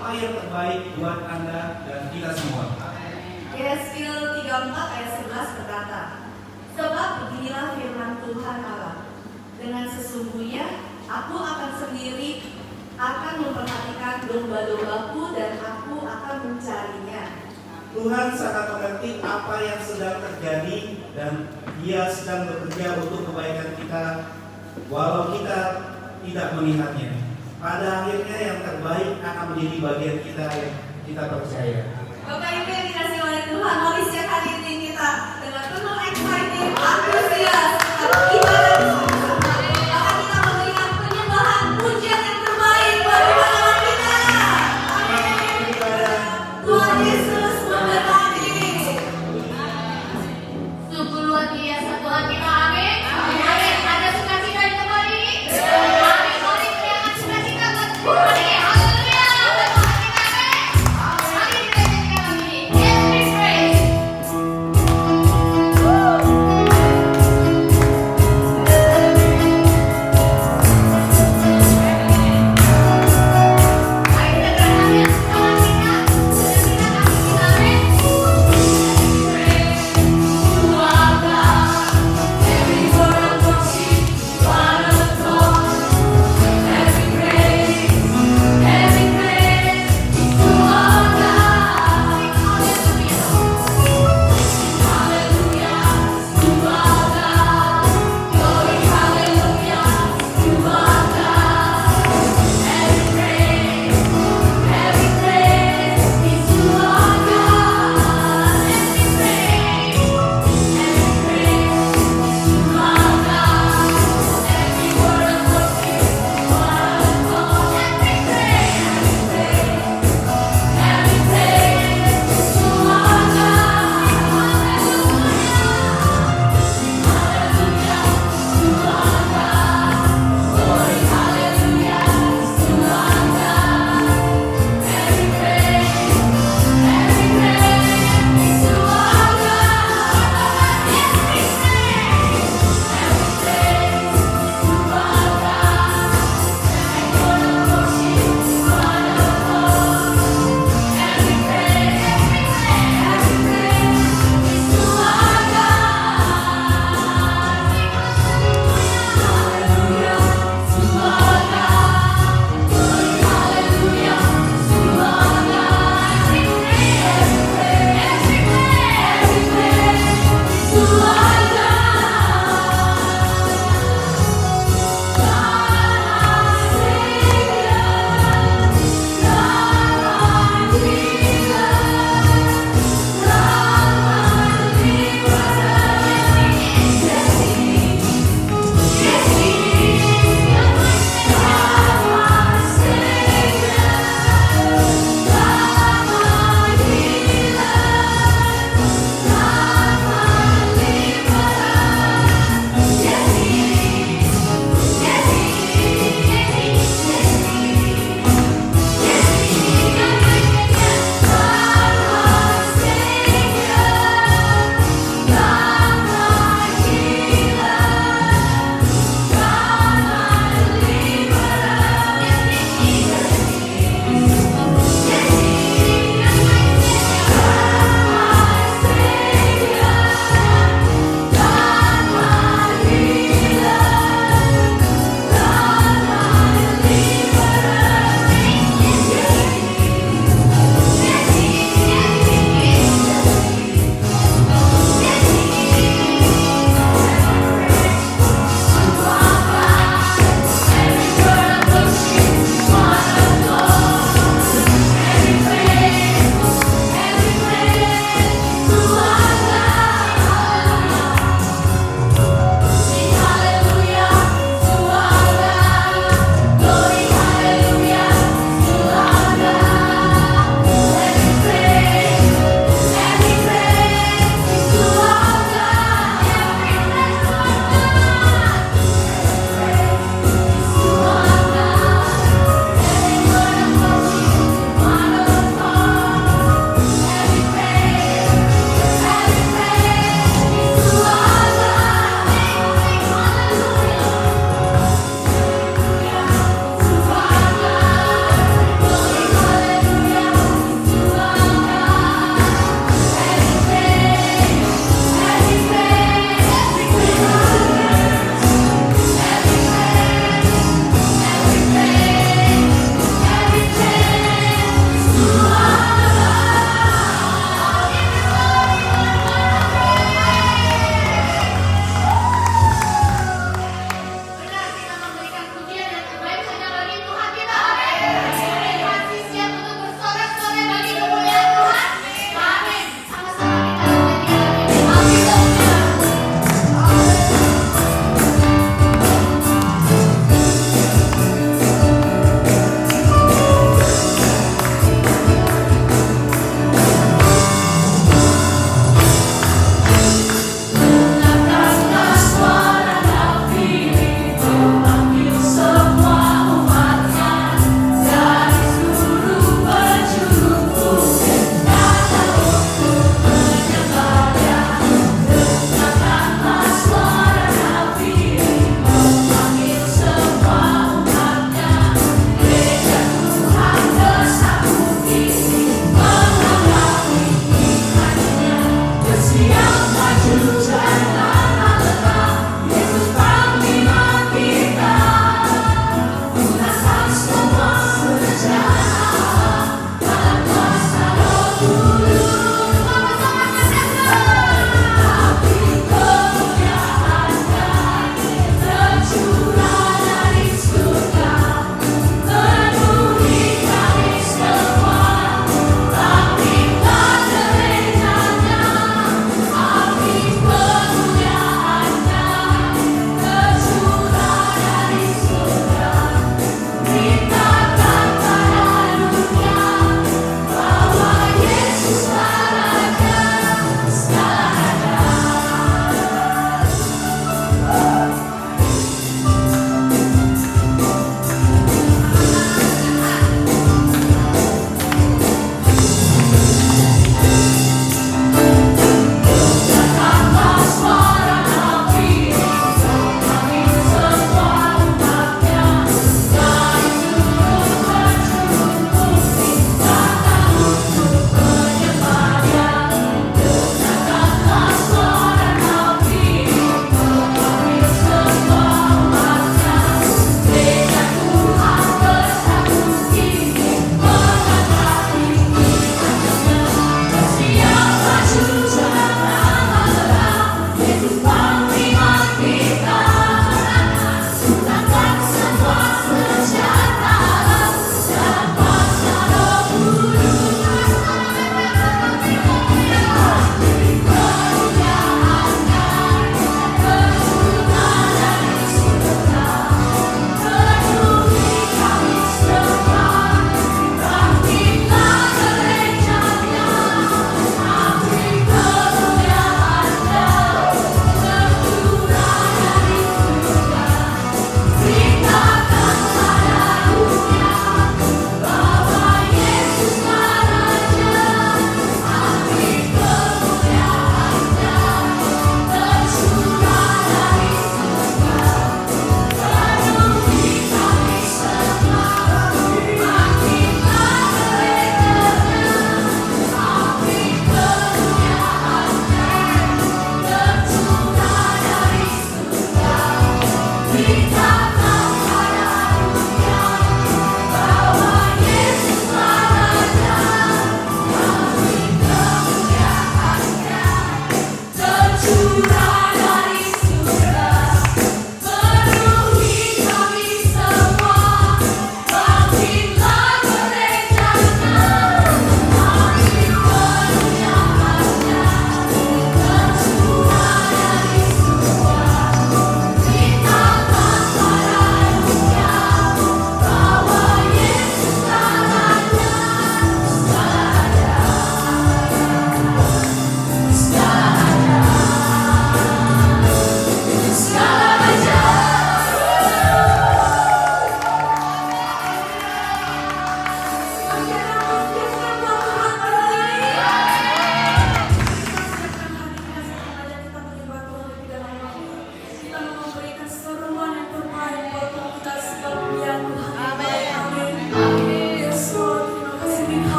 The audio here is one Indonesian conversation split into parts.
apa yang terbaik buat Anda dan kita semua. Yeskil 34 ayat 11 berkata, sebab beginilah firman Tuhan Allah, dengan sesungguhnya aku akan sendiri akan memperhatikan domba-dombaku dan aku akan mencarinya. Tuhan sangat mengerti apa yang sedang terjadi dan Dia sedang bekerja untuk kebaikan kita walau kita tidak melihatnya. Pada akhirnya yang terbaik akan menjadi bagian kita yang kita percaya. Bapak Ibu yang dikasih oleh Tuhan, mari setiap hari ini kita dengan penuh excited, antusias, kita akan kita memberikan penyembahan pujian yang terbaik buat Tuhan Allah kita. Tuhan Yesus memberkati. Sungguh luar biasa Tuhan kita, amin. Amin. Ada sukacita di tempat ini. Amin. Mari teriakan sukacita buat Tuhan ini. Haleluya. Buat Tuhan kita, amin. Mari kita nyanyikan lagu ini. Every praise.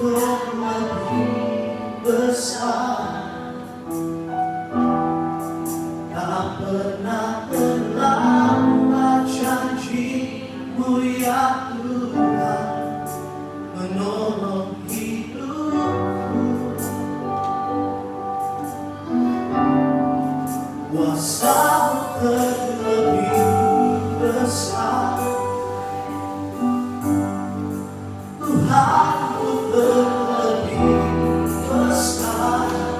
terlebih besar. Tak pernah terlambat janji-Mu ya Tuhan menolong hidupku. Kuasa-Mu terlebih besar, Tuhanku terlebih besar.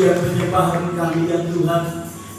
pujian penyembahan kami ya Tuhan.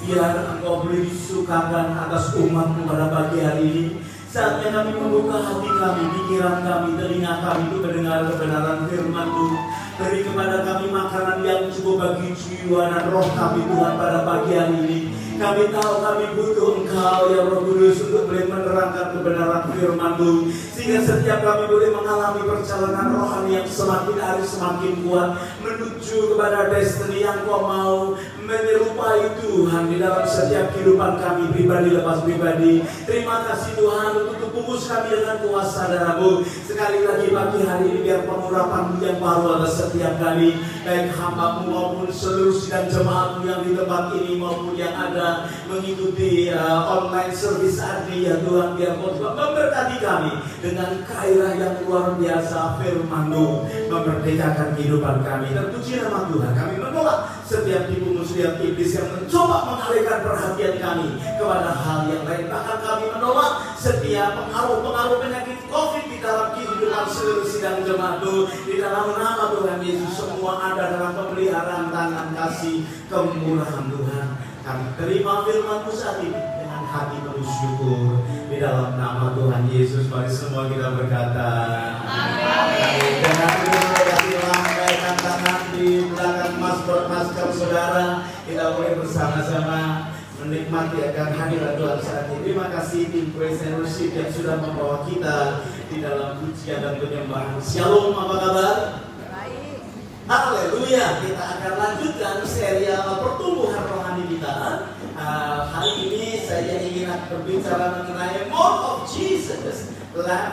Biar Engkau beri disukakan atas umat-Mu pada pagi hari ini. Saatnya kami membuka hati kami, pikiran kami, telinga kami untuk mendengar kebenaran firman-Mu. Beri kepada kami makanan yang cukup bagi jiwa dan roh kami Tuhan pada pagi hari ini. Kami tahu kami butuh Engkau ya Roh Kudus untuk boleh menerangkan kebenaran firman-Mu, sehingga setiap kami boleh mengalami perjalanan rohani yang semakin hari semakin kuat menuju kepada destiny yang Kau mau menyerupai Tuhan di dalam setiap kehidupan kami pribadi lepas pribadi. Terima kasih Tuhan untuk bungkus kami dengan kuasa darah-Mu. Sekali lagi pagi hari ini biar pengurapan-Mu yang baru atas setiap kami, baik hamba-Mu maupun seluruh sidang jemaat-Mu yang di tempat ini maupun yang ada mengikuti online service Ardi ya Tuhan. Biar Kau juga memberkati kami dengan gairah yang luar biasa firman-Mu memerdekakan kehidupan kami. Terpuji nama Tuhan. Kami menolak setiap tipu muslihat iblis yang mencoba mengalihkan perhatian kami kepada hal yang lain. Bahkan kami menolak setiap pengaruh penyakit COVID di dalam kehidupan seluruh sidang jemaat-Mu. Di dalam nama Tuhan Yesus semua ada dalam pemeliharaan tangan kasih kemurahan Tuhan. Kami terima firman-Mu saat ini dengan hati penuh syukur. Di dalam nama Tuhan Yesus mari semua kita berkata amin. Dengan lambaikan tangan di belakang masker saudara, kita boleh bersama-sama menikmati akan hadirat Tuhan saat ini. Terima kasih tim Praise and Worship yang sudah membawa kita di dalam pujian dan penyembahan. Shalom, apa kabar? Baik. Haleluya. Kita akan lanjutkan serial pertumbuhan rohani kita. Hari ini saya ingin berbicara mengenai more of Jesus, less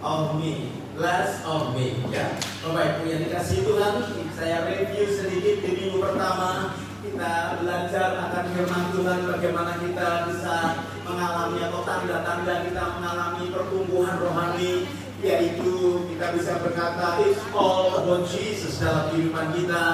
of me. Less of me. Ya, Bapak Ibu yang dikasihi Tuhan, saya review sedikit di minggu pertama. Kita belajar akan firman Tuhan, bagaimana kita bisa mengalami atau tanda-tanda kita mengalami pertumbuhan rohani, yaitu kita bisa berkata it's all about Jesus dalam kehidupan kita.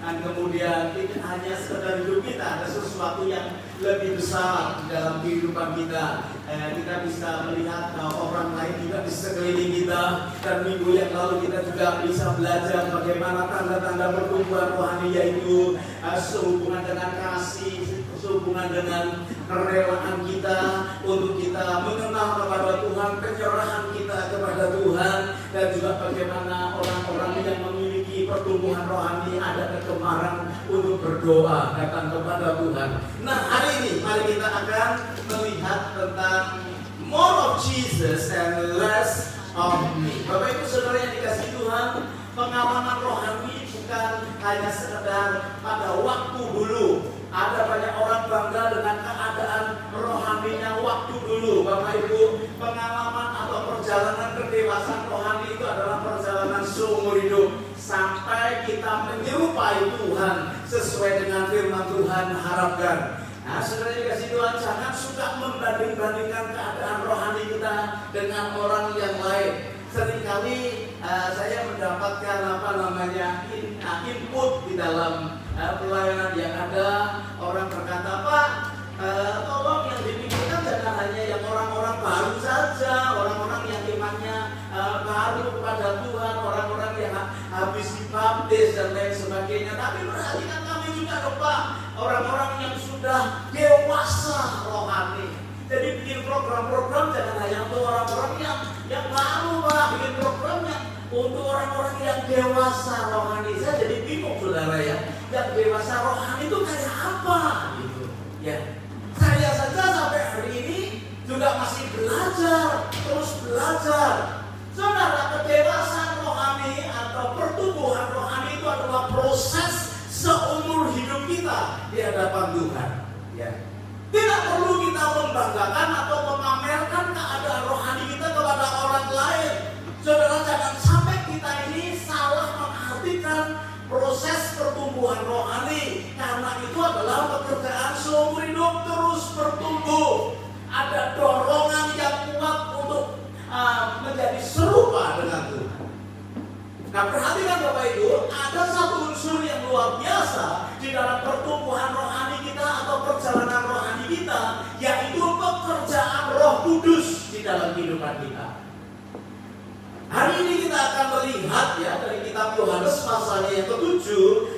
Dan kemudian tidak hanya sekedar hidup kita, ada sesuatu yang lebih besar di dalam kehidupan kita. Kita bisa melihat orang lain juga di sekeliling kita. Dan minggu yang lalu kita juga bisa belajar bagaimana tanda-tanda pertumbuhan rohani, yaitu sehubungan dengan kasih, sehubungan dengan kerelaan kita untuk kita mengenal kepada Tuhan, penyerahan kita kepada Tuhan, dan juga bagaimana orang-orang yang memiliki pertumbuhan rohani ada kegemaran untuk berdoa datang kepada Tuhan. Nah, hari ini mari kita akan melihat tentang more of Jesus and less of me. Bapak Ibu Saudara yang dikasihi Tuhan, pengalaman rohani bukan hanya sekedar pada waktu dulu. Ada banyak orang bangga dengan keadaan rohaninya waktu dulu. Bapak Ibu, pengalaman atau perjalanan kedewasaan rohani itu adalah perjalanan seumur hidup sampai kita menyerupai Tuhan sesuai dengan firman Tuhan harapkan. Nah, saudara dikasih Tuhan, jangan suka membanding-bandingkan keadaan rohani kita dengan orang yang lain. Seringkali saya mendapatkan input di dalam pelayanan yang ada. Orang berkata, Pak, tolong yang dipikirkan jangan hanya yang orang-orang baru saja, orang-orang yang imannya baru kepada Tuhan, orang-orang yang habis dibaptis dan lain sebagainya. Tapi perhatikan kami juga dong Pak, orang-orang yang sudah dewasa rohani. Jadi bikin program-program jangan hanya untuk orang-orang yang baru Pak, bikin programnya untuk orang-orang yang dewasa rohani. Saya jadi bingung saudara ya, yang dewasa rohani itu kayak apa gitu ya. Saya saja sampai hari ini juga masih belajar, terus belajar. Saudara, kedewasaan rohani atau pertumbuhan rohani itu adalah proses seumur hidup kita di hadapan Tuhan ya. Tidak perlu kita membanggakan atau memamerkan keadaan rohani kita kepada orang lain. Saudara, jangan sampai kita ini salah mengartikan proses pertumbuhan rohani, karena itu adalah pekerjaan seumur hidup terus bertumbuh. Ada dorongan yang kuat untuk menjadi serupa dengan Tuhan. Nah, perhatikan Bapak Ibu, ada satu unsur yang luar biasa di dalam pertumbuhan rohani kita atau perjalanan rohani kita, yaitu pekerjaan Roh Kudus di dalam kehidupan kita. Hari ini kita akan melihat ya dari kitab Yohanes pasalnya yang ke-7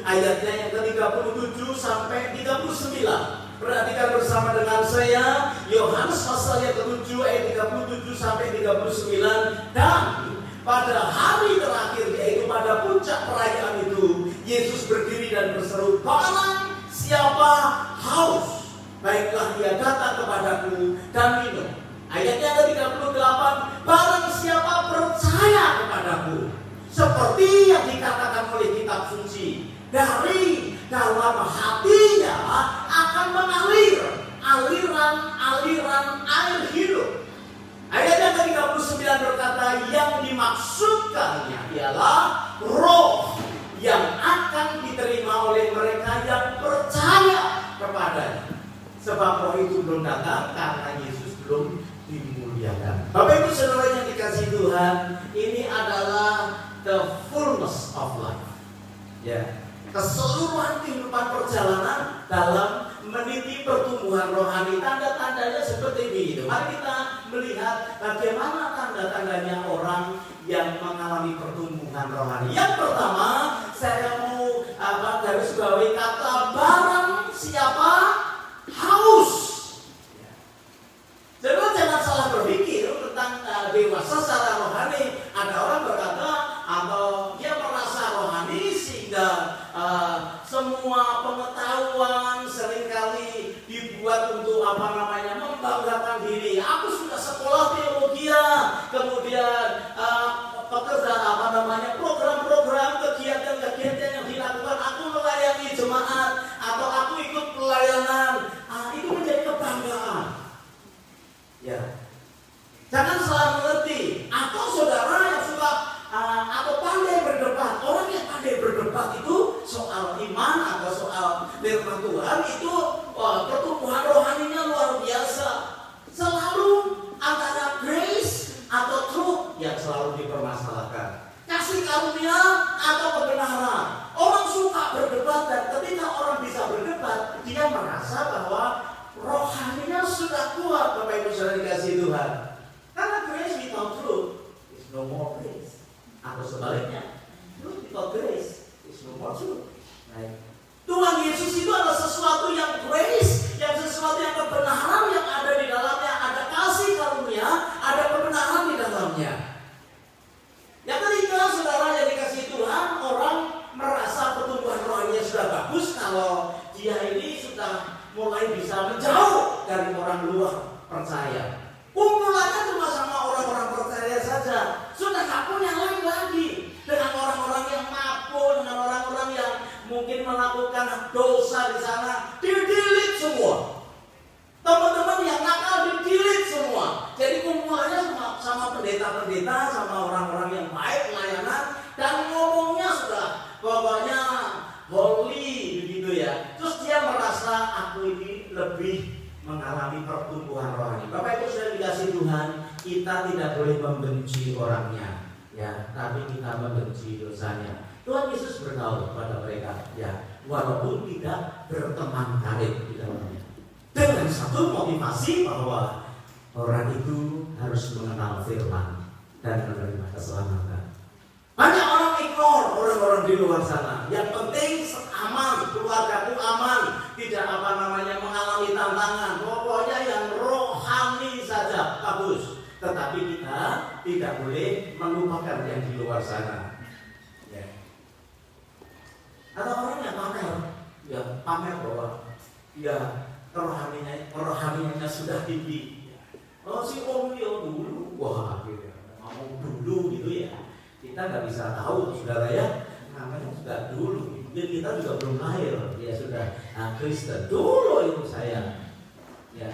ayatnya yang ke-37 sampai 39. Perhatikan bersama dengan saya Yohanes pasal yang ke-7 ayat 37 sampai 39. Dan pada hari terakhir, yaitu pada puncak perayaan itu, Yesus berdiri dan berseru, "Barang siapa haus, baiklah ia datang kepadaku dan minum." Ayatnya ke-38, "Barang siapa percaya kepadaku, seperti yang dikatakan oleh kitab suci, dari dalam hatinya akan mengalir aliran air hidup." Ayat yang ke-39 berkata, yang dimaksudkannya ialah roh yang akan diterima oleh mereka yang percaya kepadanya. Sebab roh itu belum datang karena Yesus belum dimuliakan. Bapak Ibu Saudara yang dikasihi Tuhan, ini adalah the fullness of life. Ya, keseluruhan kehidupan perjalanan dalam meniti pertumbuhan rohani. Tanda-tandanya seperti ini. Mari kita melihat bagaimana tanda-tandanya orang yang mengalami pertumbuhan rohani. Yang pertama, saya mau garis bawahi kata barang siapa haus. Jadi jangan salah berpikir tentang dewasa secara rohani. Ada orang berkata atau dia merasa rohani sehingga semua pengetahuan seringkali dibuat untuk membanggakan diri. Aku sudah sekolah teologi, kemudian pekerjaan program-program, kegiatan-kegiatan yang dilakukan, aku melayani jemaat atau aku ikut pelayanan. Itu menjadi kebanggaan. Ya. Jangan salah mengerti. Atau saudara yang suka atau pandai berdebat. Orang yang pandai berdebat itu soal iman atau soal firman Tuhan itu pertumbuhan rohaninya luar biasa. Selalu antara grace atau truth yang selalu dipermasalahkan. Kasih karunia atau kebenaran. Orang suka berdebat dan ketika orang bisa berdebat, dia merasa bahwa rohaninya sudah kuat. Bapak Ibu Saudara dikasihi Tuhan. Karena grace without truth is no more grace. Atau sebaliknya, truth without grace is no more truth. Right? Tuhan Yesus itu adalah sesuatu yang grace, yang sesuatu yang kebenaran yang ada di dalamnya, ada kasih karunia, ada kebenaran di dalamnya. Yang ketiga, saudara yang dikasihi Tuhan, orang merasa pertumbuhan rohaninya sudah bagus kalau dia ini sudah mulai bisa menjauh dari orang luar percaya. Kumpulannya cuma sama orang-orang percaya saja. Sudah gak punya lain lagi dengan orang-orang yang mabuk, dengan orang-orang yang mungkin melakukan dosa di sana, di-delete semua. Teman-teman yang nakal di-delete semua. Jadi kumpulannya sama pendeta-pendeta, sama orang-orang yang baik pelayanan, dan ngomongnya sudah pokoknya holy begitu ya. Terus dia merasa aku ini lebih mengalami pertumbuhan rohani. Bapak Ibu sudah dikasih Tuhan, kita tidak boleh membenci orangnya, ya, tapi kita membenci dosanya. Tuhan Yesus beritahu kepada mereka, ya, walaupun tidak berteman karib di dalamnya, dengan satu motivasi bahwa orang itu harus mengenal firman dan menerima keselamatan. Banyak orang ignore orang-orang di luar sana. Yang penting aman, keluargaku aman, tidak mengalami tantangan. Pokoknya yang rohani saja bagus. Tetapi kita tidak boleh melupakan yang di luar sana. Ya. Ada orang yang pamer bahwa rohaninya sudah tinggi. Oh si Om Leo dulu, wah akhirnya mau dulu gitu ya. Kita nggak bisa tahu, saudara ya, namanya sudah dulu. Kita juga belum lahir, ya sudah Kristen dulu itu saya. Ya,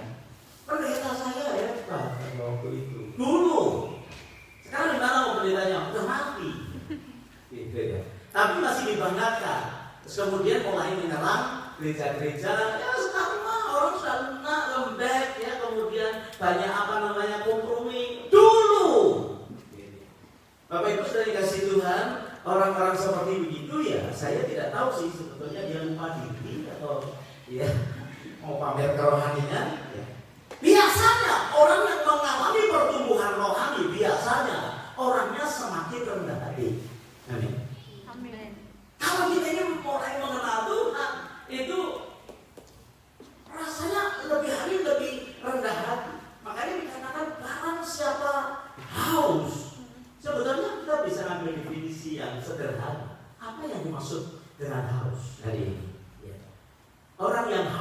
pendeta saya ya Pak waktu itu dulu. Sekarang di mana pendetanya? Udah mati. Gitu ya. Tapi masih dibanggakan. Terus kemudian mulai menyerang gereja-gereja. Ya sekarang orang sudah lunak, lembek, ya kemudian banyak kompromi dulu. Bapak Ibu sudah dikasih Tuhan, orang-orang seperti begitu ya, saya tidak tahu sih sebetulnya dia lupa diri atau ya mau pamer kerohanian. Ya. Biasanya orang yang mengalami pertumbuhan rohani biasanya orangnya semakin rendah hati. Amin. Amin. Kalau kita ini mulai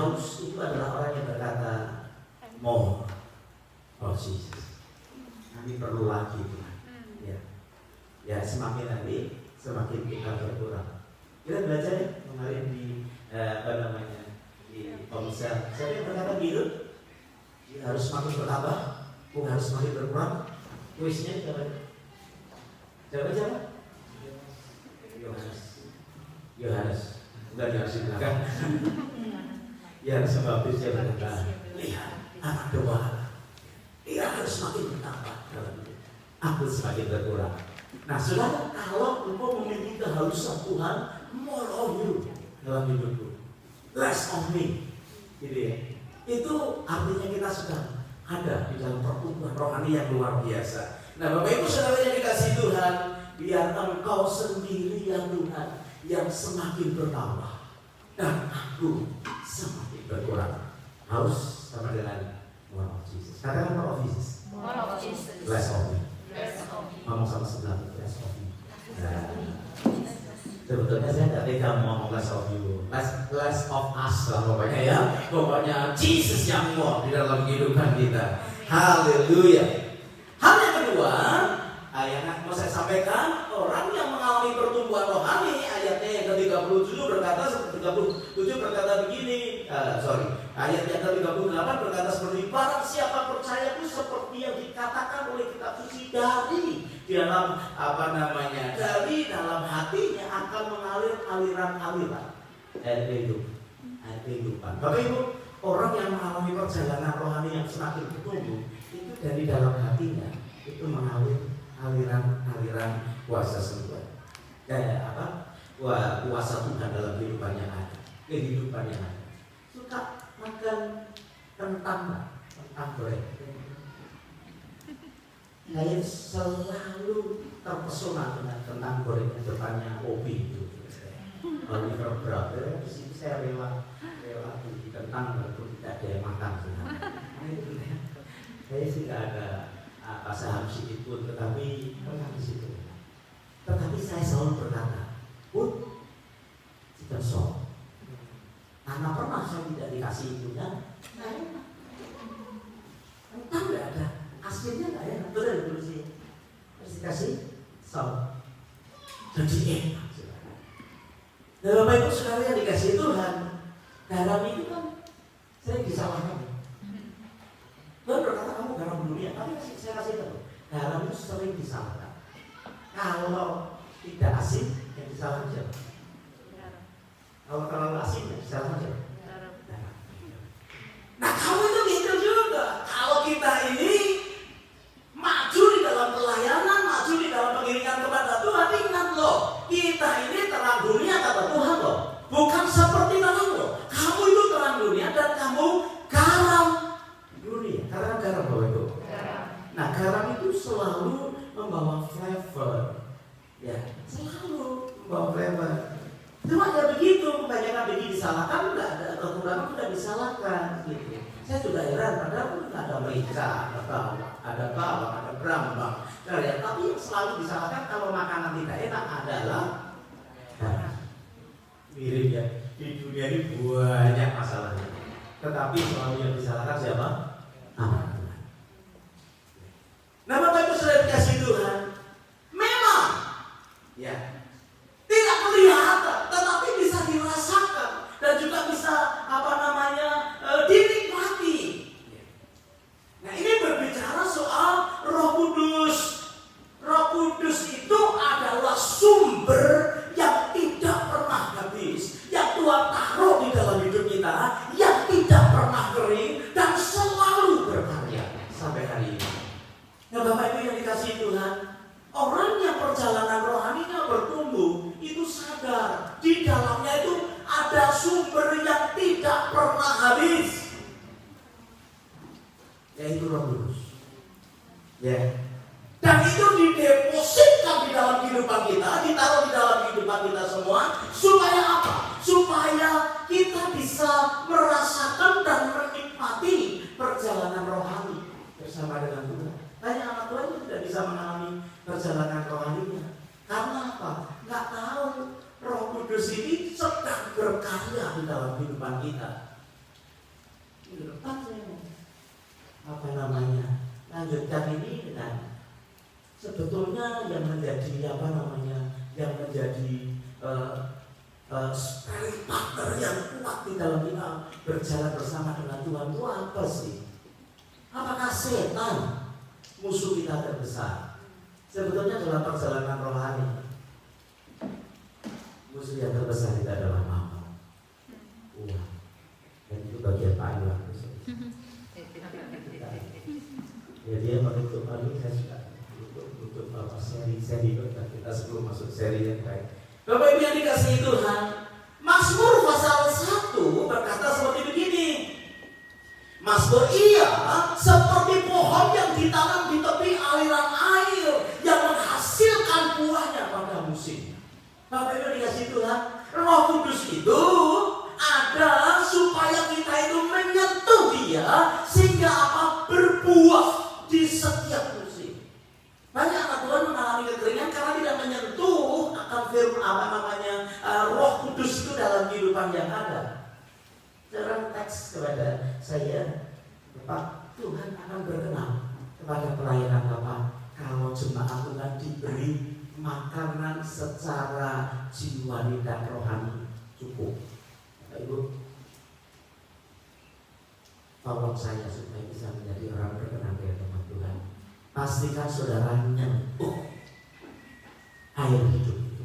haus itu adalah orang yang berkata, more of Jesus. Kami perlu lagi Tuhan. Ya semakin nanti semakin kita berkurang. Kita belajar ya kemarin di di komsel. Siapa yang berkata gitu? Harus semakin bertambah, bukan harus semakin berkurang. Kuisnya siapa? Siapa? Yohanes. Bukan Yohanes di belakang. Yang sebab itu saya berkata, lihat anak domba, dia harus semakin bertambah dalam hidup. Aku semakin berkurang. Nah, saudara, kalau engkau memiliki kehalusan Tuhan, more of you dalam hidupku, less of me, gitu ya. Itu artinya kita sedang ada di dalam pertumbuhan rohani yang luar biasa. Nah, Bapak Ibu Saudara yang dikasihi Tuhan, biar engkau sendiri ya Tuhan yang semakin bertambah dan aku semakin berkurang. Harus sama dengan more of Jesus. Katakan more of Jesus. More of Jesus. Less of me. Less of me. Ngomong sama sebelah, less of me. Nah, sebetulnya saya tidak tega ngomong less of you, less of us lah pokoknya ya. Pokoknya Jesus yang more di dalam kehidupan kita. Haleluya. Hal yang kedua, yang mau saya sampaikan, orang yang mengalami pertumbuhan rohani, ayatnya yang ke-37 berkata begini, ayat yang ke-38 berkata seperti, barang siapa percayaku seperti yang dikatakan oleh kitab suci, dari dalam dari dalam hatinya akan mengalir aliran-aliran air kehidupan. Bapak Ibu, orang yang mengalami perjalanan rohani yang semakin bertumbuh, itu dari dalam hatinya itu mengalir aliran kuasa surga. Kuasa Tuhan dalam kehidupan yang ada. Suka makan kentang goreng. Saya selalu terpesona dengan kentang goreng yang depannya Obi itu. Oliver Brother, di situ saya rela beli kentang walaupun tidak ada yang makan. Saya sih nggak ada saham sedikit pun, tetapi pernah di situ. Tetapi saya selalu berkata, Put, chicken soup. Karena pernah saya tidak dikasih itu kan, nggak enak. Entah nggak ada, asinnya nggak enak. Betul sih. Harus dikasih soup. Jadi enak. Dan Bapak Ibu Saudara yang dikasih Tuhan, garam itu kan sering disalahkan. Tuhan berkata kamu garam dunia, tapi saya kasih tahu, garam itu sering disalahkan. Kalau tidak asin, yang disalahkan siapa? Kalau terlalu asin, yang disalahkan siapa? Nah, kamu itu gitu juga. Kalau kita ini maju di dalam pelayanan, maju di dalam pengiringan kepada Tuhan, ingat loh, kita ini terang dunia kata Tuhan loh, bukan seperti terang loh. Kamu itu terang dunia dan kamu garam dunia. Karena garam bahwa itu. Nah, garam itu selalu membawa flavor, ya, selalu membawa flavor. Cuma ya begitu, kebanyakan begini disalahkan, nggak ada kekurangan sudah disalahkan, gitu. Saya juga heran, padahal nggak ada merica, ada bawang, ada brambang, ya. Tapi yang selalu disalahkan kalau makanan tidak enak adalah garam. Mirip ya, di dunia ini banyak masalahnya. Tetapi selalu yang disalahkan siapa? Anak Tuhan. Nah, Bapak Ibu Saudara dikasih Tuhan, memang ya tidak kelihatan, tetapi bisa dirasakan dan juga bisa dinikmati. Nah, ini berbicara soal Roh Kudus. Roh Kudus itu adalah sumber yang tidak pernah habis, yang Tuhan taruh di dalam hidup kita, yang tidak pernah kering dan selalu berkarya sampai hari ini. Nah, Bapak Ibu yang dikasihi Tuhan, orang yang perjalanan rohaninya bertumbuh itu sadar di dalamnya itu ada sumber yang tidak pernah habis, yaitu Roh Kudus. Ya. Dan itu didepositkan di dalam kehidupan kita, ditaruh di dalam kehidupan kita semua, supaya apa? Supaya kita bisa merasakan dan menikmati perjalanan rohani bersama dengan Tuhan. Banyak anak Tuhan itu tidak bisa mengalami perjalanan rohaninya. Karena apa? Nggak tahu Roh Kudus ini sedang berkarya di dalam kehidupan kita. minggu depan saya mau lanjutkan ini dengan sebetulnya yang menjadi yang menjadi spirit partner yang kuat di dalam kita berjalan bersama dengan Tuhan itu apa sih? Apakah setan musuh kita terbesar? Sebetulnya dalam perjalanan rohani musuh yang terbesar kita adalah mammon, uang, dan itu bagian paling bagus. Ya dia menutup saya suka untuk seri kita sebelum masuk seri yang baik. Bapak Ibu yang dikasihi Tuhan, Mazmur pasal 1 berkata seperti begini. Mazmur ia seperti pohon yang ditanam di tepi aliran air yang menghasilkan buahnya pada musimnya. Bapak Ibu dikasihi Tuhan, Roh Kudus itu ada supaya kita itu menyentuh Dia sehingga apa? Berbuah di setiap musim. Banyak anak Tuhan mengalami kekeringan karena tidak menyentuh akan firman Roh Kudus itu dalam kehidupan yang ada. Dalam teks kepada saya, Bapak, Tuhan akan berkenan kepada pelayanan Bapak kalau jemaat Tuhan diberi makanan secara jiwani dan rohani cukup. Bapak Ibu, tolong saya supaya bisa menjadi orang berkenan di hadapan Tuhan. Pastikan saudara nyentuh air hidup itu.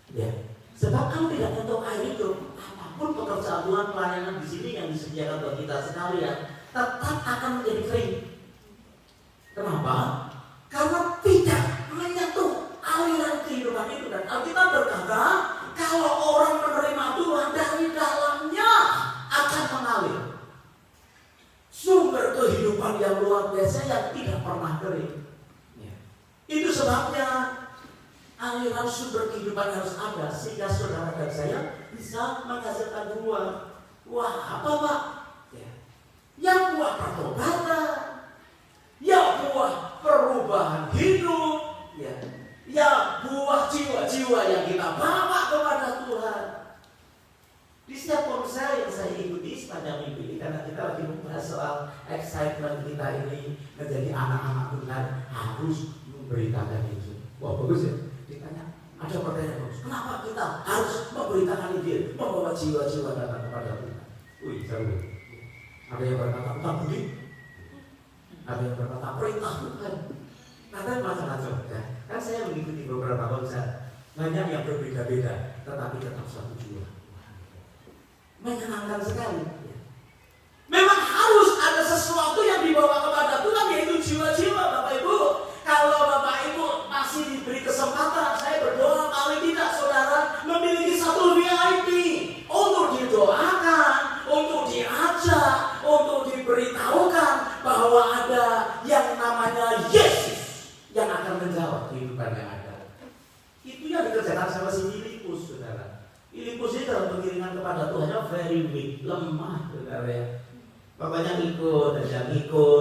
Ya, sebab kalau tidak nyentuh air hidup, apapun pekerjaan Tuhan, pelayanan di sini yang disediakan buat kita sekalian, tetap akan menjadi kering. Kenapa? Karena tidak menyentuh aliran kehidupan itu. Dan Alkitab berkata, kalau orang menerima Tuhan dari dalamnya akan mengalir sumber kehidupan yang luar biasa yang tidak pernah kering. Ya. Itu sebabnya aliran sumber kehidupan harus ada sehingga saudara dan saya bisa menghasilkan buah. Buah apa, Pak? Ya. Yang buah pertobatan, ya buah perubahan hidup, ya buah jiwa-jiwa yang kita bawa kepada Tuhan. Di setiap konser yang saya ikuti sepanjang minggu ini, karena kita lagi membahas soal excitement kita ini menjadi anak-anak Tuhan harus memberitakan itu. Wah bagus ya. Ditanya, ada pertanyaan bagus. Kenapa kita harus memberitakan Injil, membawa jiwa-jiwa datang kepada Tuhan? Wih, seru. Ada yang berkata tentang budi, ada yang berkata perintah Tuhan. Kata macam-macam ya. Kan saya mengikuti beberapa konser, banyak yang berbeda-beda, tetapi tetap satu jiwa. Menyenangkan sekali. Memang harus ada sesuatu yang dibawa kepada Tuhan, yaitu jiwa-jiwa, Bapak Ibu. Kalau Bapak Ibu masih diberi kesempatan, saya berdoa paling tidak saudara memiliki satu VIP untuk didoakan, untuk diajak, untuk diberitahukan bahwa ada yang namanya Yesus yang akan menjawab kehidupan yang ada. Itu yang dikerjakan sama si Filipus, saudara. Filipus itu dalam pengiringan kepada Tuhannya very weak, lemah, saudara ya. Bapaknya ikut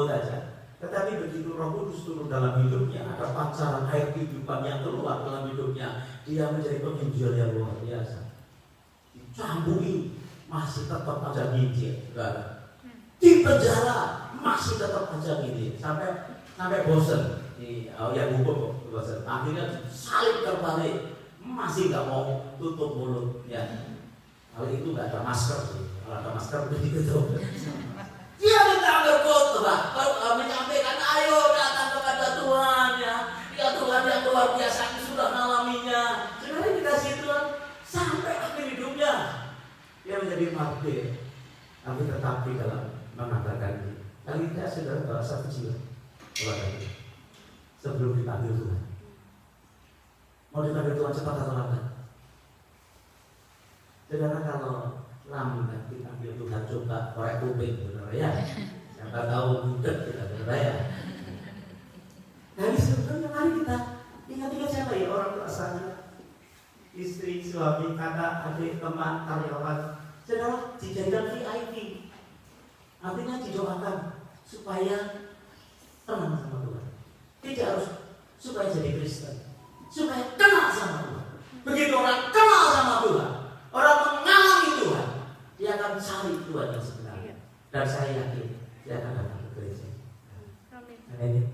aja. Tetapi begitu Roh Kudus turun dalam hidupnya, ada pancaran air kehidupan yang keluar dalam hidupnya, dia menjadi penginjil yang luar biasa. Dicambungi, masih tetap aja nginjil, saudara. Di penjara masih tetap aja nginjil, sampai bosan. Yang hukum bosan. Akhirnya salib terbalik. Masih nggak mau tutup mulut ya. Kalau itu nggak ada masker sih. Kalau ada masker udah ditutup. Dia minta berkhotbah, menyampaikan ayo datang kepada Tuhan ya. Ya Tuhan yang luar biasa ini sudah mengalaminya. Sebenarnya dikasih Tuhan sampai akhir hidupnya dia menjadi martir. Tapi tetap di dalam mengatakan ini. Kali ini saudara bawa satu jiwa kepada Tuhan sebelum dipanggil Tuhan. Mau dipanggil Tuhan cepat atau lambat? Saudara kalau lambat dipanggil Tuhan coba korek kuping, saudara ya. Siapa tahu budak kita, saudara ya. Jadi sebenarnya mari kita ingat-ingat siapa ya orang tua sana, istri, suami, kakak, adik, teman, karyawan. Saudara dijadikan VIP. Artinya didoakan supaya tenang sama Tuhan. Tidak harus supaya jadi Kristen. Supaya kenal sama Tuhan. Begitu orang kenal sama Tuhan, orang mengalami Tuhan, dia akan cari Tuhan yang sebenarnya. Dan Dan saya yakin dia akan datang ke gereja. Amin.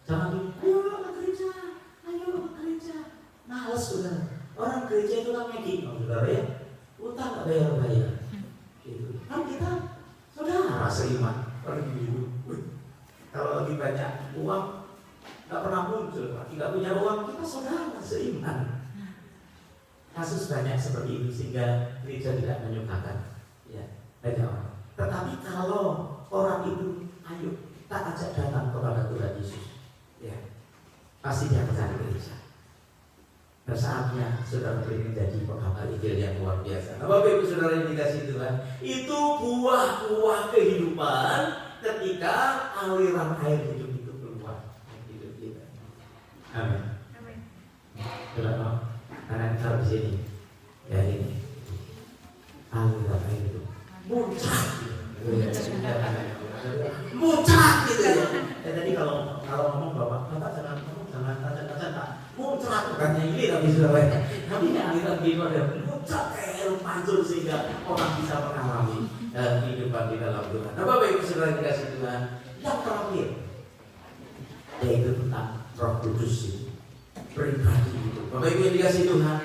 Jangan ayo ke gereja, ayo ke gereja. Males saudara. Orang gereja itu kan medik, saudara ya. Utang nggak bayar-bayar. Gitu. Kan kita saudara seiman pergi dulu. Kalau lebih banyak uang nggak pernah muncul, tidak punya uang kita saudara seiman. Kasus banyak seperti ini sehingga gereja tidak menyukakan. Ya, banyak orang. Tetapi kalau orang itu ayo kita ajak datang kepada Tuhan Yesus, ya pasti dia akan cari gereja. Dan saatnya saudara menjadi penghabar Injil yang luar biasa. Nah, Bapak Ibu Saudara yang dikasihi Tuhan, itu buah-buah kehidupan ketika aliran air hidup itu keluar dari hidup kita. Amin. Saudara, karena kita di sini, ya ini aliran air hidup muncrat, muncrat gitu ya. Tadi kalau ngomong bapak jangan ngomong, jangan Pak. Muncrat bukannya ini tapi saudara. Tapi ini aliran hidup ada muncrat kayak pancur sehingga orang bisa mengalami kehidupan di dalam Tuhan. Nah, Bapak Ibu Saudara yang dikasihi Tuhan, yang terakhir yaitu tentang Roh Kudus itu pribadi itu. Bapak Ibu yang dikasihi Tuhan,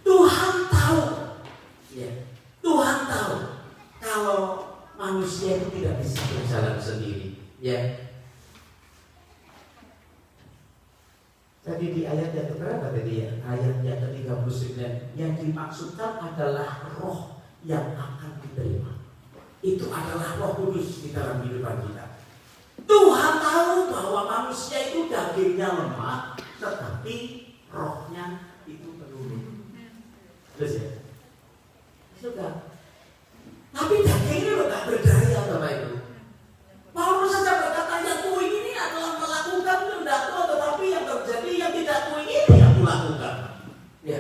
Tuhan tahu, ya, Tuhan tahu kalau manusia itu tidak bisa berjalan sendiri, ya. Jadi di ayat yang keberapa tadi ya? Ayat yang ke-39 yang dimaksudkan adalah roh yang akan diterima. Itu adalah Roh Kudus di dalam kehidupan kita. Tuhan tahu bahwa manusia itu dagingnya lemah, tetapi rohnya itu menurun. Terus ya? Sudah. Tapi dagingnya loh gak berdaya Bapak Ibu. Paulus saja berkata yang kuingini adalah melakukan kehendakku, tetapi yang terjadi yang tidak kuingini yang kulakukan. Ya.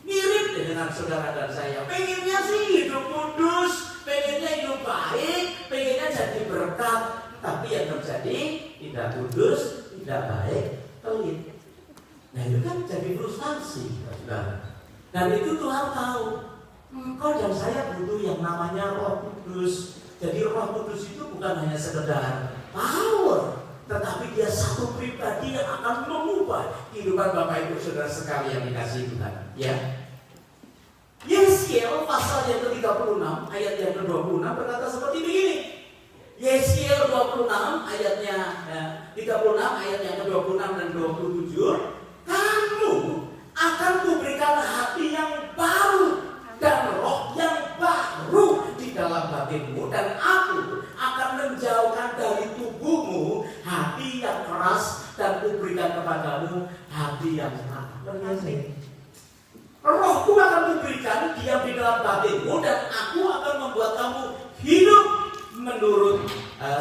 Mirip dengan saudara dan saya. Pengennya sih hidup kudus, pengennya hidup baik, pengennya jadi berkat, tapi yang terjadi tidak kudus, tidak baik, pelit. Nah itu kan jadi frustasi, saudara. Dan itu Tuhan tahu. Engkau dan saya butuh yang namanya Roh Kudus. Jadi Roh Kudus itu bukan hanya sekedar power, tetapi dia satu pribadi yang akan mengubah kehidupan Bapak Ibu Saudara sekali yang dikasihi Tuhan. Ya. Yeskiel pasal yang ke-36 ayat yang ke-26 berkata seperti begini. Yeskiel 26 ayatnya 36 ayat yang ke-26 dan 27, kamu akan kuberikan hati yang baru dan roh yang baru di dalam batinmu, dan aku akan menjauhkan dari tubuhmu hati yang keras dan kuberikan kepadamu hati yang tenang. Rohku akan kuberikan diam di dalam batinmu, dan aku akan membuat kamu hidup menurut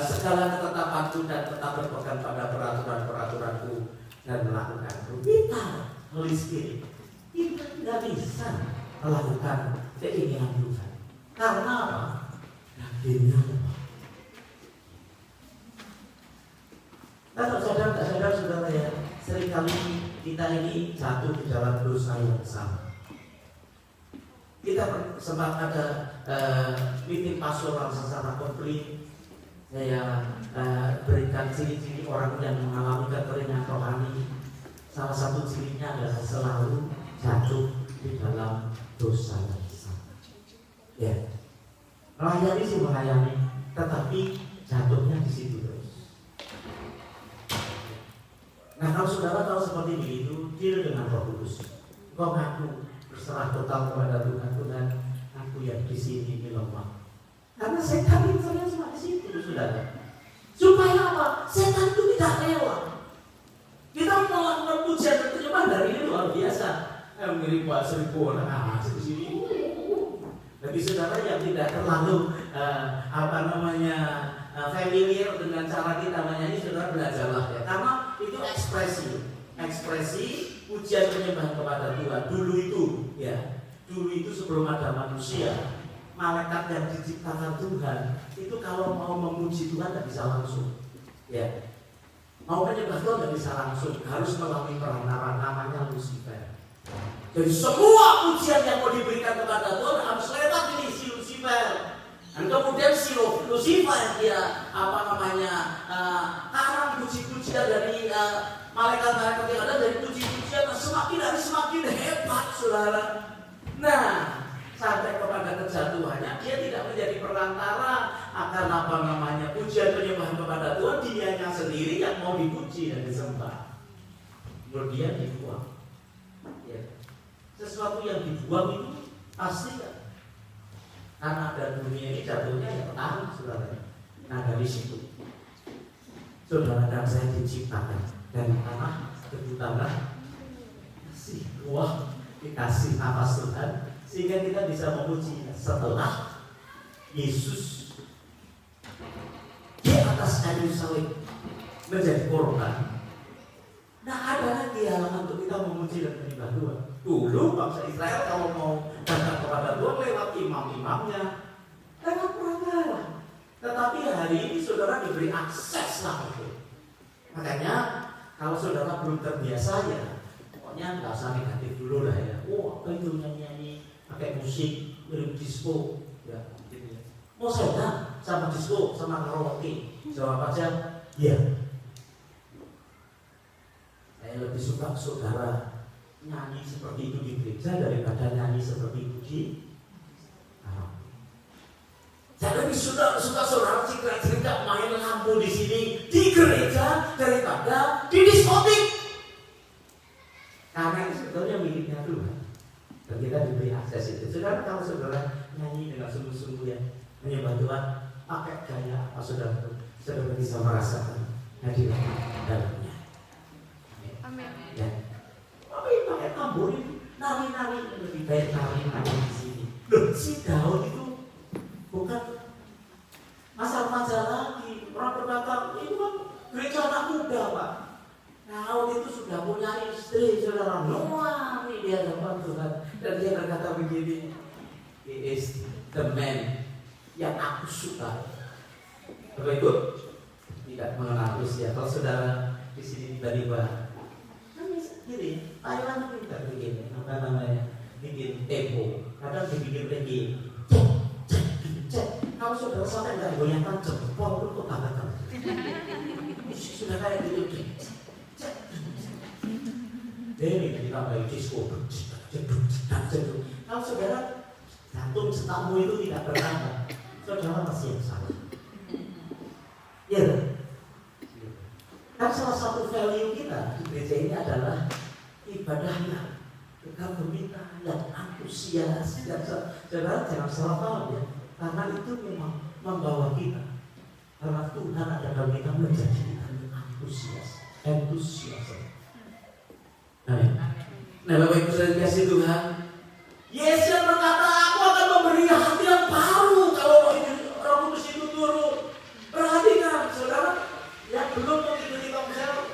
segala ketetapanku dan tetap berpegang pada peraturan-peraturanku dan melakukanku. Kita Holy Spirit, kita tidak bisa melakukan keinginan Tuhan. Karena apa? Dagingnya lemah. Tak sadar saudara ya, seringkali kita ini jatuh di dalam dosa yang sama. Kita sempat ada meeting pastoral secara komplit. Saya berikan ciri-ciri orang yang mengalami kekeringan rohani. Salah satu cirinya adalah selalu jatuh di dalam dosa yang sama. Ya, melayani sih melayani, tetapi jatuhnya di situ terus. Nah, kalau saudara tahu seperti itu, deal dengan Roh Kudus. Kau ngaku berserah total kepada Tuhan. Tuhan, aku yang di sini ini lemah. Karena setan itu cuma di situ, saudara. Supaya apa? Setan itu tidak rela. Kita melakukan pujian dan penyembahan dari ini luar biasa. Mirip Pak 1000 orang di sini. Bagi saudara yang tidak terlalu familiar dengan cara kita menyanyi, saudara belajarlah ya. Karena itu ekspresi pujian penyembahan kepada Tuhan. Dulu itu sebelum ada manusia, malaikat yang diciptakan Tuhan itu kalau mau memuji Tuhan tidak bisa langsung. Ya. Mau menyembah Tuhan tidak bisa langsung, harus melalui perantara namanya Lucifer. Jadi semua pujian yang mau diberikan kepada Tuhan harus lewat ini si Lucifer. Dan kemudian si Lucifer dia karang puji-pujian dari malaikat-malaikat yang ada, dari puji-pujian semakin hari semakin hebat, saudara. Nah, sampai kepada kejatuhannya dia tidak menjadi perantara akan pujian penyembahan kepada Tuhan, dianya sendiri yang mau dipuji dan disembah. Menurut dia dibuang. Ya. Sesuatu yang dibuang itu pasti kan. Tanah dan dunia ini jatuhnya ya petani, saudara. Nah, dari situ saudara dan saya diciptakan dari tanah ke tanah, kasih ruah, dikasih nafas Tuhan, sehingga kita bisa memuji setelah Yesus di atas kayu salib menjadi korban. Nah, ada lagi halaman untuk kita memuji dan menyembah Tuhan. Dulu bangsa Israel kalau mau datang kepada Tuhan lewat imam-imamnya, lewat perantara. Tetapi hari ini saudara diberi akses lah itu. Makanya kalau saudara belum terbiasa ya, pokoknya nggak usah negatif dulu lah ya. Apa itu nyanyi-nyanyi pakai musik mirip disco, ya, gitu ya. Mau saya sama disco sama karaoke, jawab aja, ya. Saya lebih suka saudara nyanyi seperti itu di gereja daripada nyanyi seperti itu di karaoke. Saya lebih suka saudara cerita main lampu di sini di gereja daripada di diskotik. Karena itu sebetulnya miliknya Tuhan. Dan kita diberi akses itu. Saudara, kalau saudara nyanyi dengan sungguh-sungguh ya menyembah Tuhan, pakai gaya apa saudara bisa merasakan hadirat dalamnya. Amin. Ya. Tapi pakai tambur itu nari-nari lebih baik nari-nari di sini. Loh, si Daud itu bukan asal maja lagi. Orang berkata itu kan gereja anak muda, Pak. Daud itu sudah punya istri, saudara. Noah ini dia dapat Tuhan. Dan dia berkata begini, he is the man yang aku suka. Bapak Ibu tidak mengenal usia. Kalau saudara di sini tiba-tiba gini, Thailand itu tidak bikin apa namanya, bikin tempo, kadang dibikin lagi, cek. Kalau saudara sampai nggak goyangkan jempol itu kok banget. Sudah kayak gitu, cek. Ini kita main disco, kalau saudara jantung setamu itu tidak bertambah, saudara masih yang salah. Ya. Kan salah satu value kita di gereja ini adalah ibadahnya, kegembiraan, yang antusias. Dan saudara jangan salah paham ya, karena itu memang membawa kita. Karena Tuhan ada dalam kita menjadi kita antusias. Amin. Nah, Bapak Ibu saudara dikasih Tuhan, Yesus yang berkata, aku akan memberi hati yang baru kalau Roh Kudus itu turun. Perhatikan saudara, yang belum mengikuti konser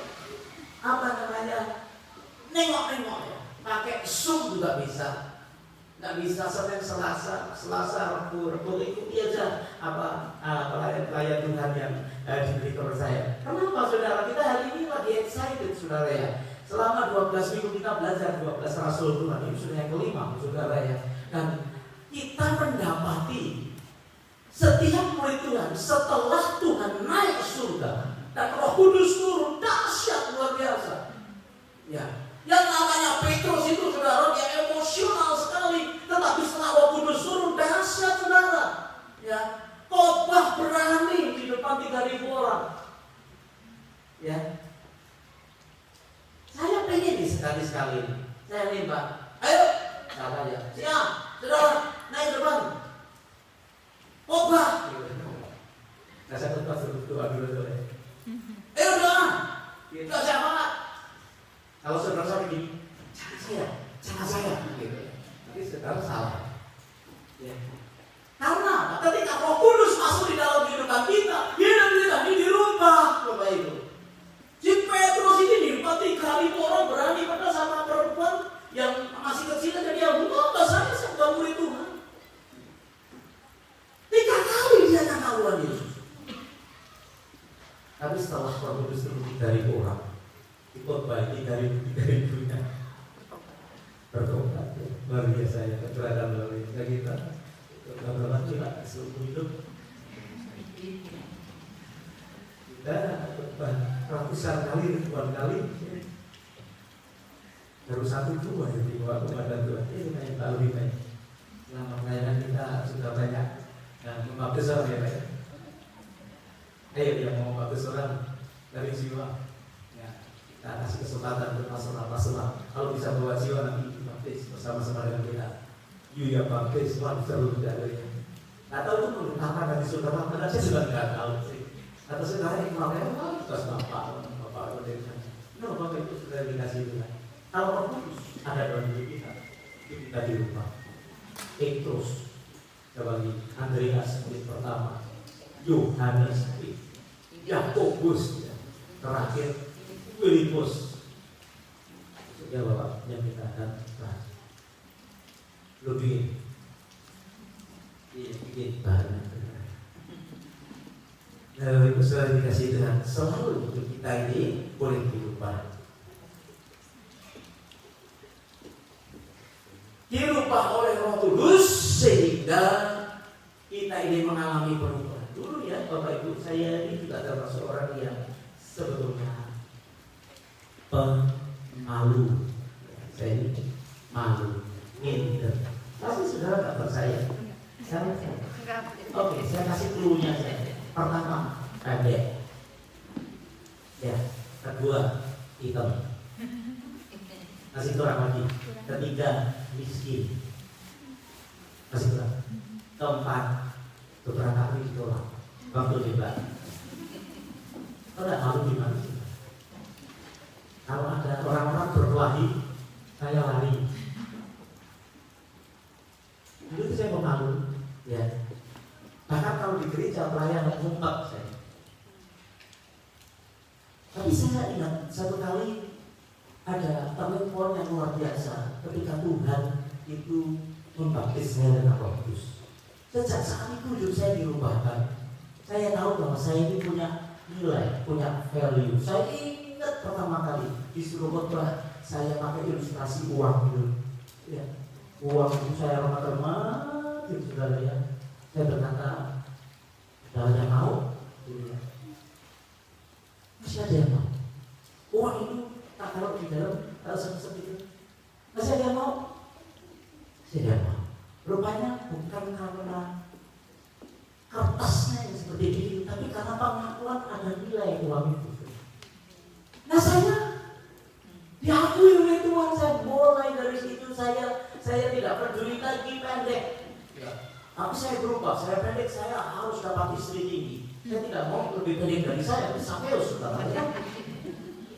nengok ya, pakai Zoom juga bisa. Nggak bisa Senin, Selasa, Rabu ikuti aja pelayan Tuhan yang diberi kepada saya. Kenapa saudara? Kita hari ini lagi excited saudara ya. Selama 12 minggu kita belajar 12 Rasul Tuhan, ini sudah yang kelima saudara ya. Dan kita mendapati setiap murid Tuhan setelah Tuhan naik ke surga dan Roh Kudus turun, dahsyat luar biasa. Ya, yang namanya Petrus itu saudara, dia emosional sekali, tetapi setelah Roh Kudus turun, dahsyat saudara. Ya, khotbah berani di depan 3.000 orang. Ya, saya pengen nih sekali-sekali ini. Saya nembak, ayo, saya siap, saudara, naik depan. Khotbah. Nah, saya khotbah doa dulu ya. Ayo doa, kita semangat. Kalau saudara saya begini, jangan saya, gitu. Tapi saudara salah. Ya. Karena ketika Roh Kudus masuk di dalam kehidupan kita, hidup kita ini dirubah, Bapak Ibu. Si Petrus ini dirubah 3.000 orang berani pada sama perempuan yang masih kecil aja dia ngomong, saya sebuah murid Tuhan. 3 kali dia ngelawan Yesus. Tapi setelah Roh Kudus turun 3.000 orang, dikhotbah 3.000-nya bertobat. Luar biasa ya, kecelakaan luar biasa kita. Bertobat kita seumur hidup. Kita ratusan kali, ribuan kali baru 1-2 yang dibawa kepada Tuhan. Ini banyak lebih baik. Selama pelayanan kita sudah banyak membaptis orang ya Pak. Ayo yang mau membaptis orang dari jiwa, ya, kita kasih kesempatan untuk personal. Kalau bisa bawa jiwa nanti dibaptis bersama-sama dengan kita. Yuya baptis, wah seru dari. Atau itu perlu apa nanti saudara? Karena saya sudah tidak tahu sih. Atau saudara yang mau tugas bapak dari sana. No, bapak itu sudah dikasih Tuhan. Kalau Roh Kudus ada dalam diri kita, itu kita dirubah. Petrus, bagi Andreas murid pertama, Yohanes, Yakobus, terakhir Filipus. Ya Bapak, yang kita akan bahas lebih bikin banyak. Nah, itu sudah dikasih Tuhan selalu untuk kita ini boleh dirubah. Dirubah oleh Roh Kudus sehingga kita ini mengalami perubahan. Dulu ya Bapak Ibu, saya ini juga termasuk orang yang sebetulnya pemalu. Saya ini malu, minder. Pasti saudara nggak percaya? Oke, saya kasih clue-nya saja. Pertama, pendek. Ya, kedua, hitam. Masih kurang lagi. Ketiga, miskin. Masih kurang. Keempat, beberapa kali ditolak waktu debat. Kau tidak tahu gimana sih? Kalau ada orang-orang berkelahi, saya lari. Dulu saya pemalu, ya. Bahkan kalau di gereja pelayanan ngumpet saya. Tapi saya ingat satu kali ada telepon yang luar biasa ketika Tuhan itu membaptis saya dengan Roh Kudus. Sejak saat itu hidup saya dirubahkan. Saya tahu bahwa saya ini punya nilai, punya value. Saya ingat pertama kali disuruh khotbah, saya pakai ilustrasi uang itu. Ya, uang itu saya remati, saudara ya. Saya berkata, ada yang mau? Ya. Masih ada yang mau. Uang itu tak taruh di dalam, taruh seperti itu. Masih ada yang mau? Masih ada yang mau. Rupanya bukan karena kertasnya yang seperti ini, tapi karena pengakuan ada nilai uang itu. Nah saya diakui oleh Tuhan, saya mulai dari situ saya tidak peduli lagi pendek. Ya. Tapi saya berubah, saya pendek, saya harus dapat istri tinggi. Saya tidak mau lebih pendek dari saya, sampai saudara.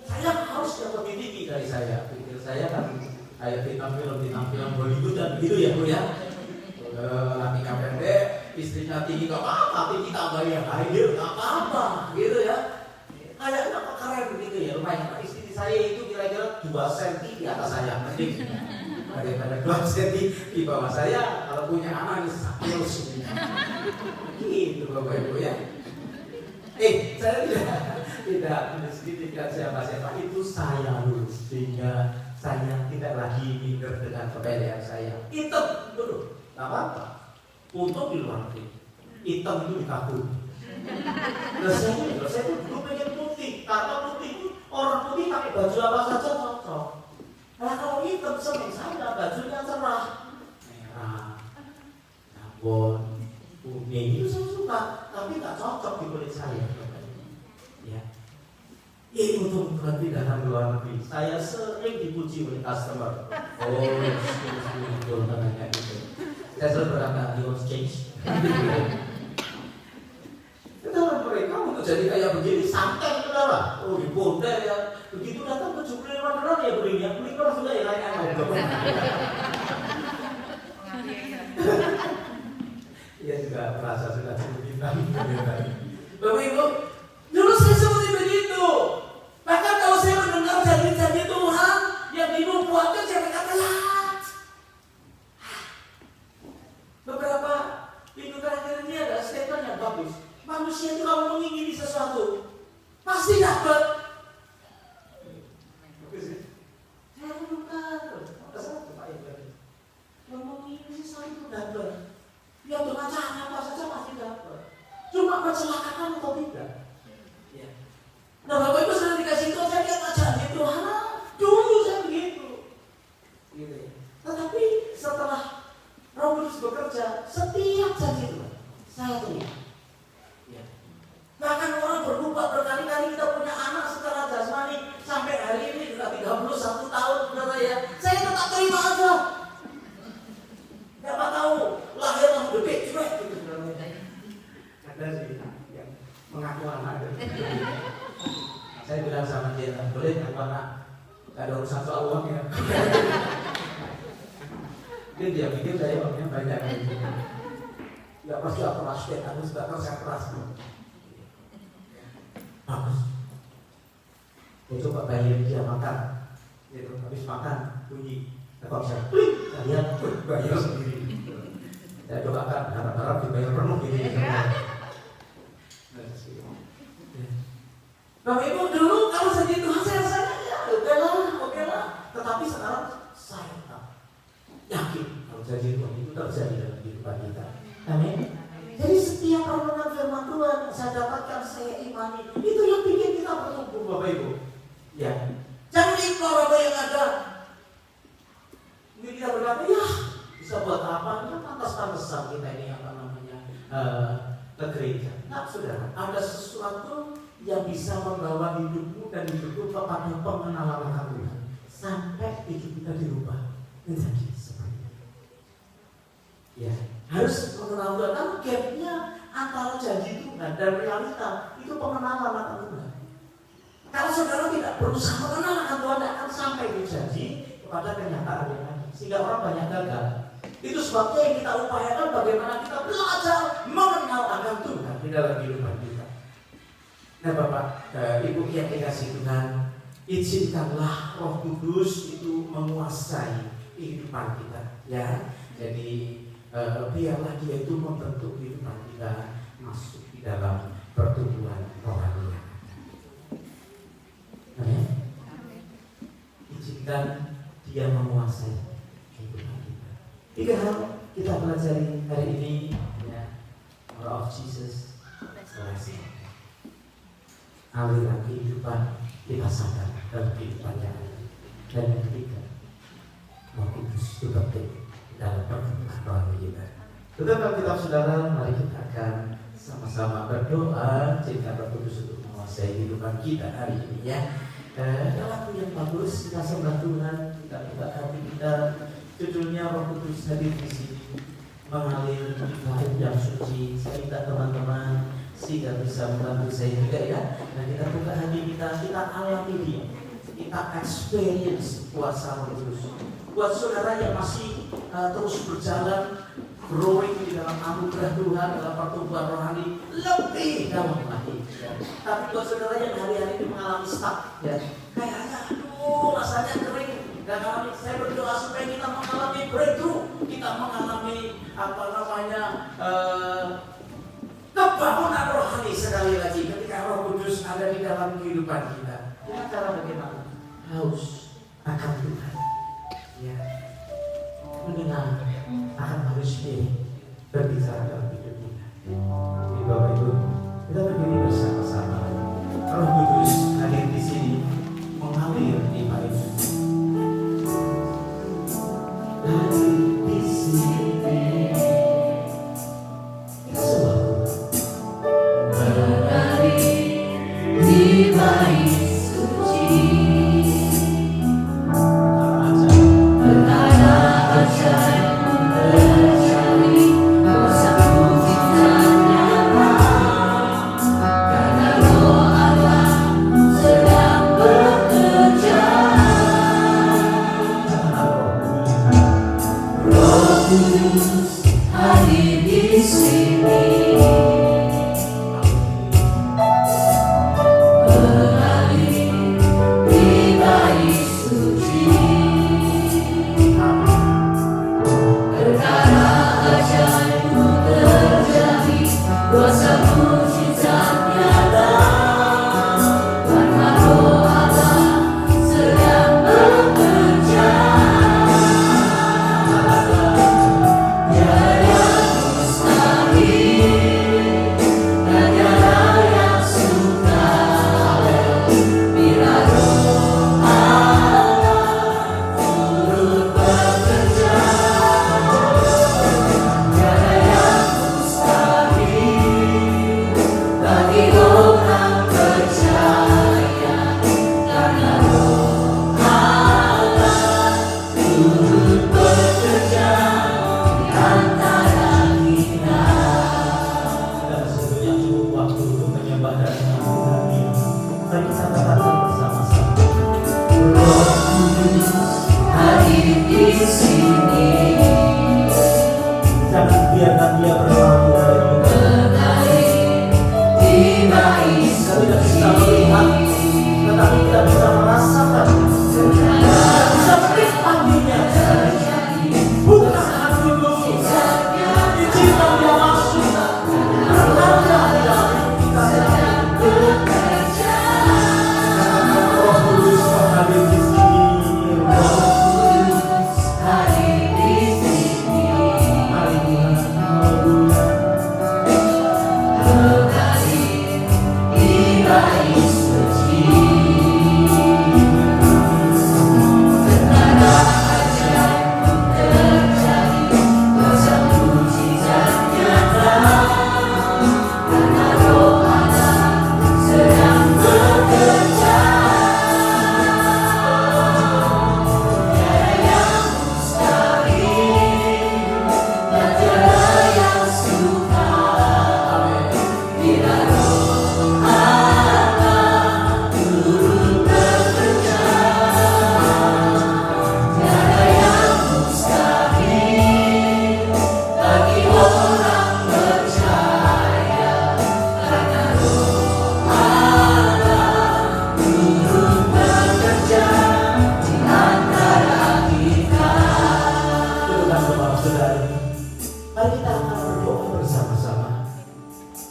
Saya harus dapat lebih tinggi dari saya. Pikir saya kan kayak bintang film Hollywood dan begitu ya Bu ya. Laki-laki pendek, istrinya tinggi gak apa-apa, tinggi tambah yang high heel gak apa-apa, gitu ya. Kayaknya keren begitu ya, lumayan. Istri saya itu kira-kira 2 cm di atas saya, mending daripada 2 cm di bawah saya. Kalau punya anak ini sakit gitu Bapak Ibu ya. Saya tidak siapa-siapa, itu saya dulu, sehingga saya tidak lagi minder dengan kepedean saya. Hitam dulu, tak apa-apa. Untuk di luar negeri, hitam itu dikabur. Saya itu dulu pengen putih, karena putih itu orang putih pakai baju apa saja cocok. Nah kalau hitam seneng saya, bajunya cerah, merah, jambon, kuning itu saya suka, tapi tak cocok di kulit saya. Ya. Ini untuk pindahan luar negeri. Saya sering dipuji oleh customer. Tangannya gitu. Saya selalu berkata, you want change? Kenapa mereka untuk jadi kayak begini santai saudara? Oh di Bonda ya. Begitu datang ke $75 ya belinya. Beli orang sudah ya lain Ia juga merasa sudah cukup bintang. Bapak Ibu, dulu saya seperti begitu. Bahkan kalau saya mendengar janji-janji Tuhan yang dinubuatkan, saya berkata, beberapa minggu terakhir ini ada statement yang bagus. Manusia itu kalau mengingini sesuatu pasti dapat. Saya menemukan kalau mengingini sesuatu itu dapat. Ya dengan cara apa saja pasti dapat. cuma mencelakakan atau tidak. Ya. Nah Bapak Ibu sudah dikasih Tuhan, saya lihat janji Tuhan, dulu saya begitu. Gitu ya. Tetapi setelah Roh Kudus bekerja, setiap janji Tuhan saya tunggu. Ya. Bahkan orang berubah berkali-kali, kita punya anak secara jasmani sampai hari ini sudah 31 tahun, saudara ya. Saya tetap terima aja. Siapa tahu lahir langsung gede cuek gitu, saudara. Ada sih yang mengaku anak. Saya bilang sama dia, boleh ngaku anak, gak ada urusan soal uang ya. Mungkin dia pikir saya uangnya banyak. Ya pasti aku keras deh, aku sudah kerja keras. Bagus. Saya coba bayar dia makan. Gitu, habis makan bunyi telepon saya. Kalian bayar sendiri. Saya doakan harap-harap dibayar penuh gitu. Bapak Ibu dulu kalau janji Tuhan saya rasanya ya oke lah. Tetapi sekarang saya tak yakin kalau janji Tuhan itu terjadi dalam kehidupan kita. Amin. Jadi setiap renungan firman Tuhan yang saya dapatkan, saya imani, itu yang bikin kita bertumbuh, Bapak Ibu. Ya, jangan ignore apa yang ada. Mungkin kita berkata, ya bisa buat apa? Kan pantas-pantasan kita ini apa namanya ke gereja. Nah, saudara, ada sesuatu yang bisa membawa hidupmu dan hidupku kepada pengenalan akan Tuhan sampai hidup kita dirubah menjadi seperti itu. Ya, harus mengenal Tuhan. Kan gapnya antara janji Tuhan dan realita itu pengenalan akan Tuhan. Kalau saudara tidak berusaha mengenal akan Tuhan, tidak akan sampai dijanji kepada kenyataan yang ada. Sehingga orang banyak gagal. Itu sebabnya yang kita upayakan bagaimana kita belajar mengenal akan Tuhan di dalam kehidupan kita. Nah Bapak, Ibu yang dikasih Tuhan, izinkanlah Roh Kudus itu menguasai kehidupan kita, ya. Jadi biarlah Dia itu membentuk kehidupan kita masuk di dalam pertumbuhan rohani. Amin. Izinkan Dia menguasai kehidupan kita. 3 hal kita pelajari hari ini, ya. Power of Jesus, blessing. Aliran kehidupan kita sadar dalam kehidupan yang ada. Dan yang ketiga, Roh Kudus itu penting dalam perkembangan rohani kita. Tetapi kita saudara, mari kita akan sama-sama berdoa jika Roh Kudus untuk menguasai kehidupan kita hari ini, ya. Dalam yang bagus kita sembah Tuhan, kita buka hati kita. Judulnya Roh Kudus hadir di sini, mengalir hidup yang suci. Saya minta teman-teman sehingga bisa membantu saya juga, ya. Nah kita buka hati kita alami Dia, kita experience kuasa Roh Kudus. Buat saudara yang masih terus berjalan, growing di dalam anugerah Tuhan, dalam pertumbuhan rohani lebih dalam lagi. Ya. Tapi buat saudara yang hari-hari ini mengalami stuck, ya, kayaknya aduh rasanya kering. Dan saya berdoa supaya kita mengalami breakthrough, kita mengalami apa namanya kebangunan rohani sekali lagi ketika Roh Kudus ada di dalam kehidupan kita. Dengan cara bagaimana? Haus akan Tuhan, ya, mendengar akan Holy Spirit berbicara dalam hidup kita. Jadi Bapak Ibu, kita berdiri bersama-sama. Roh Kudus hadir di sini, mengalir di balik hadir di sini. Kita semua di bait suci, perkara ajaib terjadi,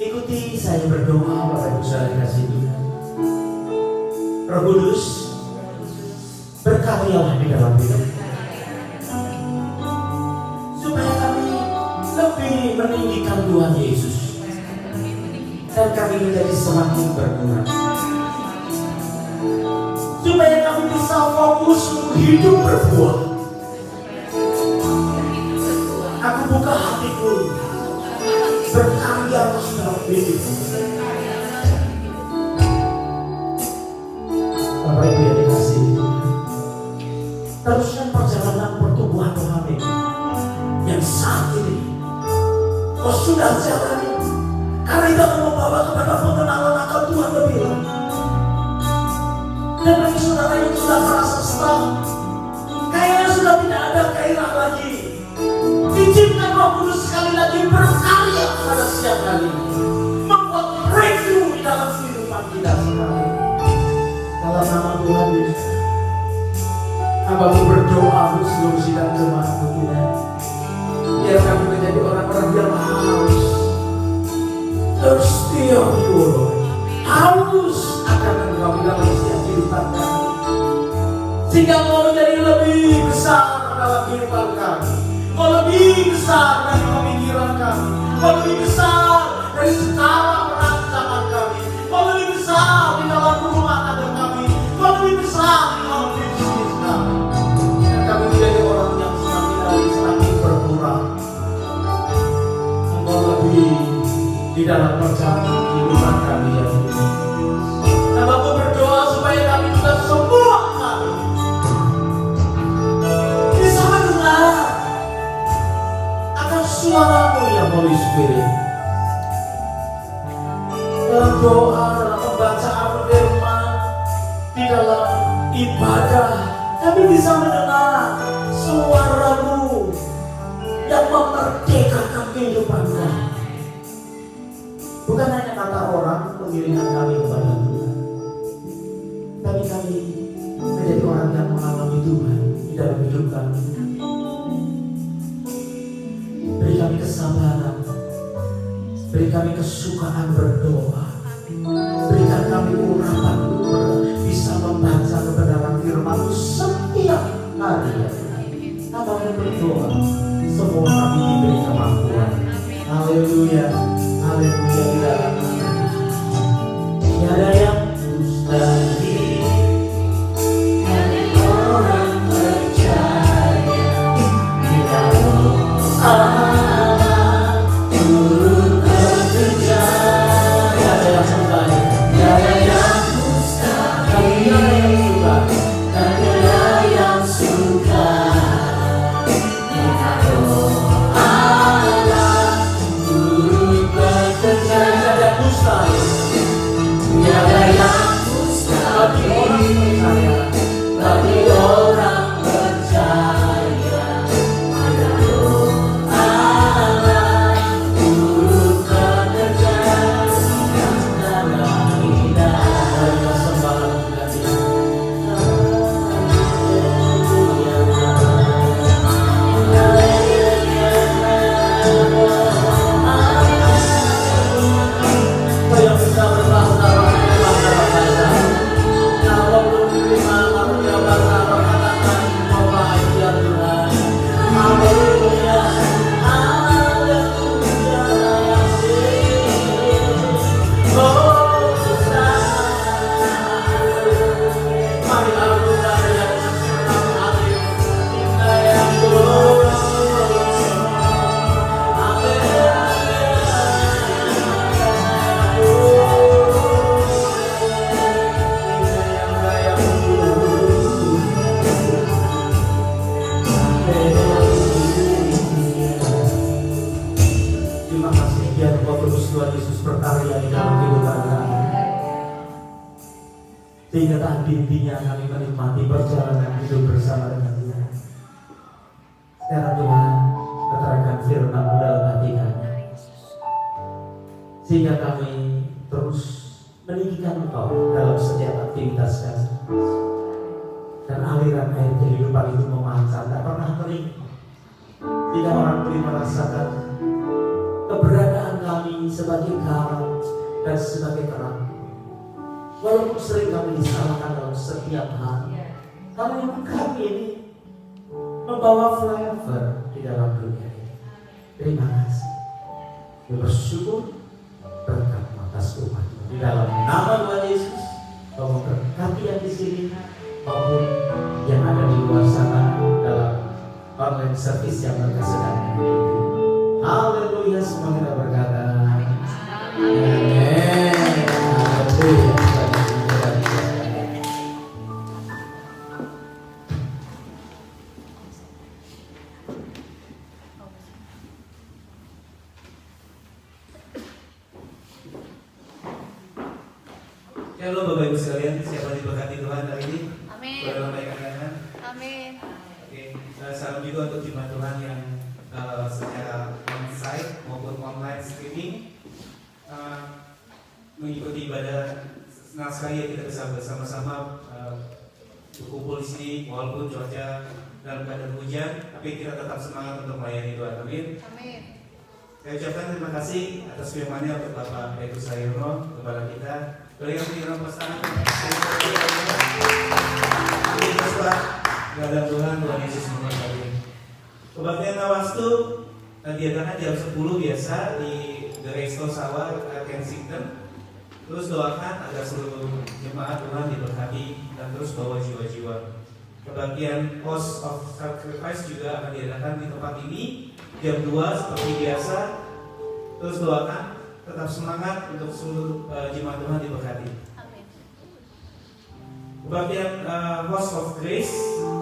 Ikuti saya berdoa, Bapak Ibu saudara kasih Tuhan. Roh Kudus, berkaryalah di dalam hidup, supaya kami lebih meninggikan Tuhan Yesus, dan kami menjadi semakin berkurang, supaya kami bisa fokus hidup berbuah. Aku buka hatiku, berkarya dalam hidup. Bapak Ibu yang dikasihi Tuhan, teruskan perjalanan pertumbuhan rohani yang saat ini kau sudah jalani, karena itu akan membawa kepada pengenalan akan Tuhan lebih lama. Dan bagi saudara yang sudah merasa stuck, kayaknya sudah tidak ada gairah lagi, izinkan Roh Kudus sekali lagi berkarya pada siang hari ini, membuat breakthrough di dalam kehidupan kita sekali. Dalam nama Tuhan Yesus, Hamba berdoa untuk seluruh sidang jemaat Tuhan, biar kami menjadi orang-orang yang haus, thirsty of you, Lord, haus akan Engkau dalam setiap kehidupan kami, sehingga Engkau menjadi lebih besar dalam kehidupan kami, Engkau lebih besar dari pemikiran kami, Engkau lebih besar dari skala perancangan kami, Engkau lebih besar di dalam rumah tangga kami, Engkau lebih besar di dalam bisnis kami, dan kami menjadi orang yang semakin hari semakin berkurang. Engkau lebih di dalam perjalanan kehidupan kami yang ini. Dan aku berdoa supaya kami juga semua kami bisa mendengar akan suara-Mu ya Holy Spirit. Dalam doa, dalam pembacaan firman, di dalam ibadah, kami bisa mendengar suara-Mu yang memerdekakan kehidupan kami. Bukan hanya kata orang mengiringkan kami kepada Tuhan, tapi kami menjadi orang yang mengalami Tuhan di dalam hidup kami. Beri kami kesabaran, beri kami kesukaan berdoa, berikan kami urapan untuk bisa membaca kebenaran firman-Mu setiap hari. Kami berdoa, semua kami diberi kemampuan. Haleluya, haleluya di dalam nama Yesus. Tiada yang mustahil, orang percaya bila Allah turun bekerja. Tiada yang mustahil, tiada yang mustahil, tiada yang suka. Bagi orang percaya, Allah turut bekerja dan indah persembahan kasih. Yang bisa berbahasa sehingga tak henti-hentinya kami menikmati perjalanan hidup bersama dengan Tuhan. Sekarang Tuhan keterangan firman-Mu dalam hati kami, sehingga kami terus meninggikan Engkau dalam setiap aktivitas kami, dan aliran air kehidupan itu memancar, tak pernah kering, sehingga orang boleh merasakan keberadaan kami kami sebagai garam dan sebagai terang. Walaupun sering kami disalahkan dalam setiap hal, tapi memang kami ini membawa flavor di dalam dunia ini. Terima kasih. Kami bersyukur berkat atas umat di dalam nama Tuhan Yesus. Tolong berkati yang di sini maupun yang ada di luar sana dalam online service yang mereka sedang ikuti. Haleluya, semua kita berkata amin. Haleluya. Halo Bapak Ibu sekalian, siapa diberkati Tuhan hari ini? Amin. Boleh lambaikan tangan. Amin. Oke, salam juga untuk jemaat Tuhan yang secara on-site maupun online streaming mengikuti ibadah. Senang sekali ya kita bisa bersama-sama berkumpul di sini walaupun cuaca dalam keadaan hujan, tapi kita tetap semangat untuk melayani Tuhan. Amin. Amin. Saya ucapkan terima kasih atas firman-Nya untuk Bapak Petrus Sayono kepada kita. Berikan pikiran pasangan. Terus Pak, keadaan Tuhan Yesus memberkati. Kebaktian Nawastu diadakan jam 10 biasa di The Resto Sawah Kensington. Terus doakan agar seluruh jemaat Tuhan diberkati dan terus bawa jiwa-jiwa. Kebaktian Host of Sacrifice juga akan diadakan di tempat ini jam 2 seperti biasa. Terus doakan tetap semangat untuk seluruh jemaat Tuhan diberkati. Amin. Kebaktian Host of Grace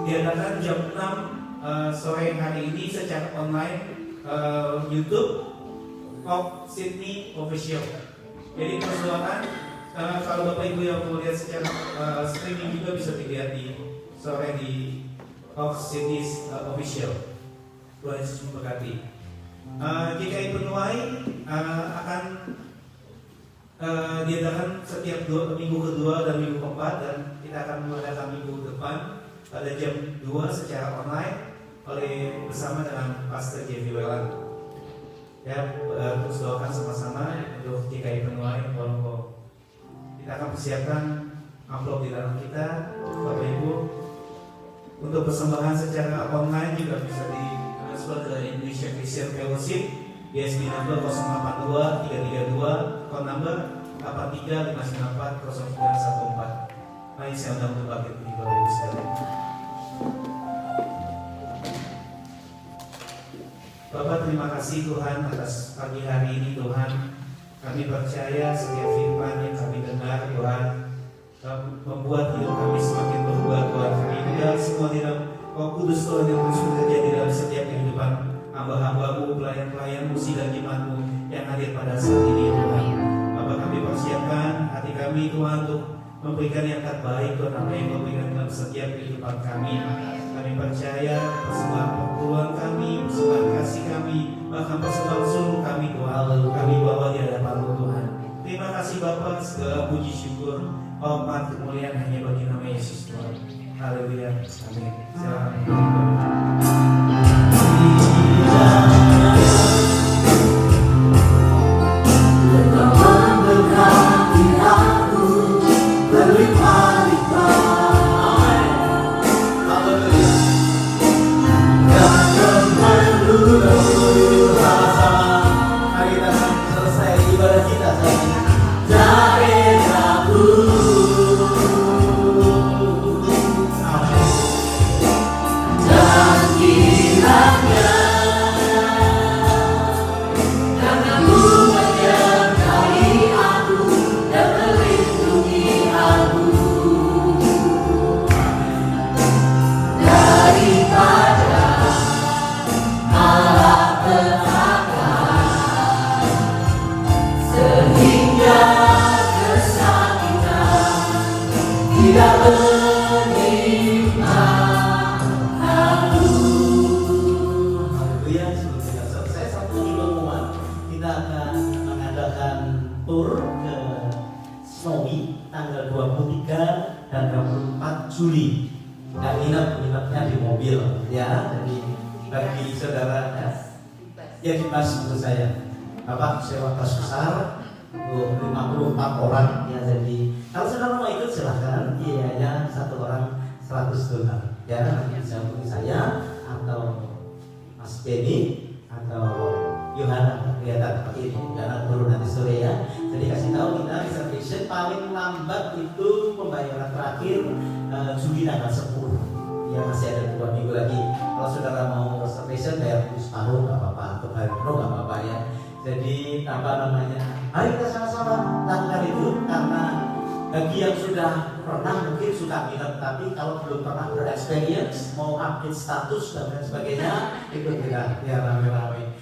diadakan jam 6 sore hari ini secara online YouTube of Sydney Official. Jadi terus doakan kalau Bapak Ibu yang mau lihat secara streaming juga bisa dilihat di sore di of Sydney Official. Tuhan Yesus memberkati. GKI Penuai akan diadakan setiap minggu kedua dan minggu keempat, dan kita akan mengadakan minggu depan pada jam 2 secara online bersama dengan Pastor Jeffy Welan. Ya, terus doakan sama-sama untuk GKI Penuai. Kita akan persiapkan amplop di dalam kita, Bapak Ibu. Untuk persembahan secara online juga bisa ditransfer ke Indonesia Christian Fellowship, BSB number 082 332, phone number 83 594 0914. Mari saya undang untuk bangkit di Bapak Ibu sekalian. Bapak, terima kasih Tuhan atas pagi hari ini Tuhan. Kami percaya setiap firman yang kami dengar Tuhan membuat hidup kami semakin berubah Tuhan. Kami tinggal semua di dalam Roh Kudus Tuhan yang terus bekerja di dalam setiap kehidupan hamba-hambamu, pelayan-pelayanmu, sidang jemaatmu yang hadir pada saat ini Tuhan. Bapak, kami persiapkan hati kami Tuhan untuk memberikan yang terbaik Tuhan, apa yang kau berikan dalam setiap kehidupan kami. Kami percaya persembahan perpuluhan kami, persembahan kasih kami, bahkan persembahan seluruh kami Tuhan, kami bawa di hadapan-Mu Tuhan. Terima kasih Bapa, segala puji syukur, hormat, kemuliaan hanya bagi nama Yesus Tuhan. Haleluya. Amin. Juli dan nginep-nginepnya di mobil ya, jadi bagi saudara ya di bus menurut saya. sewa kelas besar untuk 54 orang ya. Jadi kalau saudara mau ikut silahkan, biayanya satu orang $100 ya. Nanti bisa hubungi saya atau Mas Benny atau Yohana, kelihatan seperti ini karena turun nanti sore ya. Jadi kasih tahu kita reservation paling lambat itu pembayaran terakhir Juli tanggal 10 ya, masih ada 2 minggu lagi. Kalau saudara mau reservation bayar dulu separuh nggak apa-apa, atau bayar penuh nggak apa-apa ya. Jadi mari kita sama-sama lakukan itu, karena bagi yang sudah pernah mungkin suka minat, tapi kalau belum pernah berexperience mau update status dan lain sebagainya, ikut kita ya rame-rame.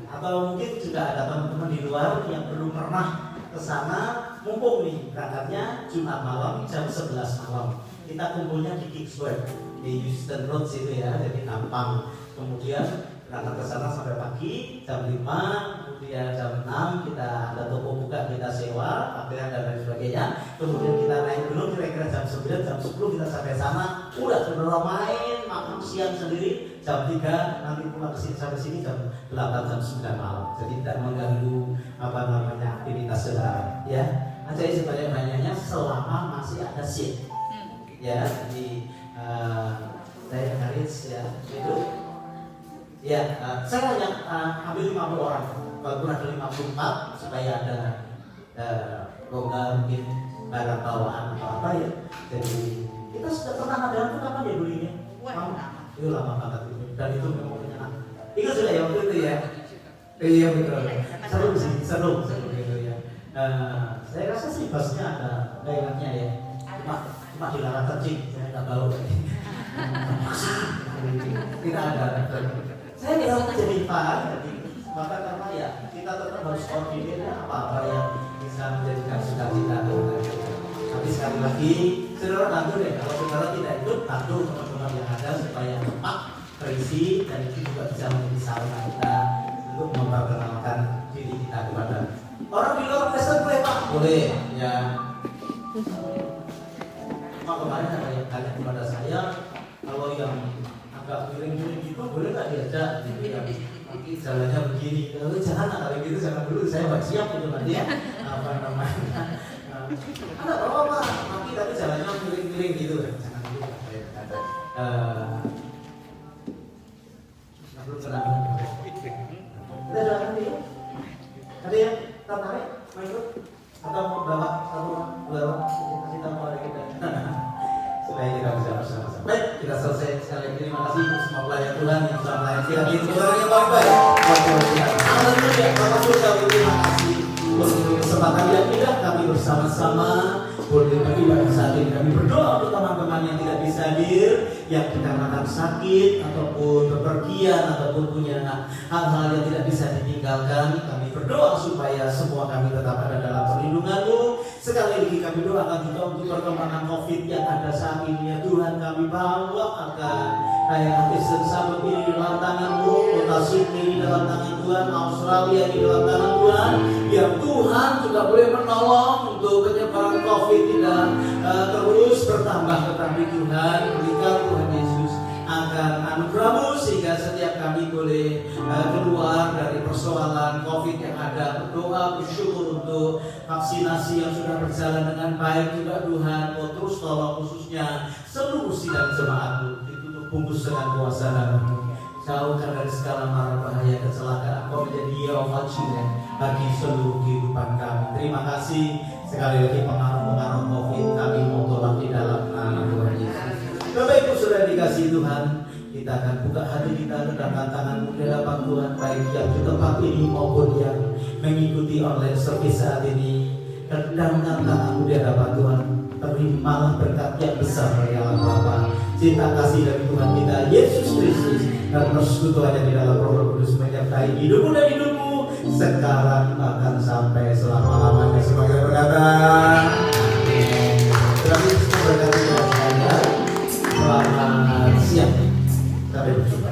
Atau mungkin juga ada teman-teman di luar yang belum pernah ke sana, mumpung nih berangkatnya Jumat malam jam 11 malam. Kita kumpulnya di Kingsway di Houston Road situ ya, jadi gampang. Kemudian berangkat ke sana sampai pagi jam 5, kemudian jam 6 kita ada toko buka, kita sewa pakaian dan lain sebagainya. Kemudian kita naik dulu kira-kira jam 9, jam 10 kita sampai sana. Udah saudara main, makan siang sendiri. Jam 3 nanti pulang ke sini sampai sini jam 8, jam 9 malam. Jadi tidak mengganggu aktivitas saudara ya. Jadi sebanyak-banyaknya selama masih ada seat ya. Jadi saya encourage ya itu ya. Saya hanya ambil 50 orang, walaupun ada 54 supaya ada longgar mungkin barang bawaan atau apa ya. Jadi kita sudah pernah ada itu kapan ya belinya? Itu lama banget itu, dan itu memang menyenangkan. Ingat sudah ya waktu itu ya. Iya betul. Seru sih, seru gitu ya. Saya rasa sih busnya ada daerahnya ya. Cuma dilarang kencing, saya nggak tahu. Tidak ada. Saya tidak mau jadi par, maka karena ya kita tetap harus koordinir apa-apa yang bisa menjadikan cita-cita. Tapi sekali lagi, saudara bantu deh. Kalau saudara tidak ikut, bantu teman-teman yang ada supaya cepat terisi, dan itu juga bisa menjadi sarana kita untuk memperkenalkan diri kita kepada orang di luar Kristen. Boleh Pak? Boleh ya. Cuma kemarin ada yang tanya kepada saya, kalau yang agak miring-miring gitu boleh nggak diajak gitu ya, nanti jalannya begini. Lalu jangan, kalau gitu jangan dulu, saya nggak siap itu nanti ya. Apa namanya? Ada apa? Nanti tapi jalannya miring-miring gitu. Jangan dulu. Belum pernah. Kita jalan dulu. Ada yang tertarik mau ikut atau mau bawa kasih tahu kepada kita supaya kita bisa bersama-sama. Baik, kita selesai. Sekali lagi terima kasih untuk semua pelayan Tuhan yang sudah melayani kita di Tuhan yang baik-baik. Haleluya. Bapak Surga, terima kasih untuk kesempatan yang indah kami bersama-sama. Boleh bagi saat ini kami berdoa untuk teman-teman yang tidak bisa hadir, yang dikarenakan sakit ataupun bepergian ataupun punya hal-hal yang tidak bisa ditinggalkan. Kami berdoa supaya semua kami tetap ada dalam perlindungan-Mu. Sekali lagi kami doakan juga untuk perkembangan COVID yang ada saat ini ya Tuhan. Kami bawa akan daerah Kristen Sabut ini di dalam tangan-Mu, kota Sydney di dalam tangan Tuhan, Australia di dalam tangan Tuhan. Biar Tuhan juga boleh menolong untuk penyebaran COVID tidak terus bertambah, tetapi Tuhan berikan Tuhan Yesus akan anugerah-Mu sehingga setiap kami boleh keluar dari persoalan COVID yang ada. Berdoa bersyukur untuk vaksinasi yang sudah berjalan dengan baik juga Tuhan. Terus tolong khususnya seluruh sidang jemaat-Mu ditutup bungkus dengan kuasa darah-Mu. Jauhkan dari segala mara bahaya kecelakaan. Kau menjadi Yehova Jireh bagi seluruh kehidupan kami. Terima kasih sekali lagi pengaruh-pengaruh COVID kami mau tolak di dalam nama Tuhan Yesus. Bapak Ibu sudah dikasih Tuhan, kita akan buka hati kita ke dalam tangan-Mu di hadapan Tuhan, baik yang di tempat ini maupun yang mengikuti online service saat ini. Kedangkan tangan-Mu di hadapan Tuhan, terimalah berkat yang besar dari Allah Bapa, cinta kasih dari Tuhan kita Yesus Kristus, dan persekutuannya di dalam Roh Kudus menyertai hidupmu dan hidupmu sekarang bahkan sampai selama-lamanya. Semoga berkata amin. Terima kasih berkata selamat siang. Sampai jumpa.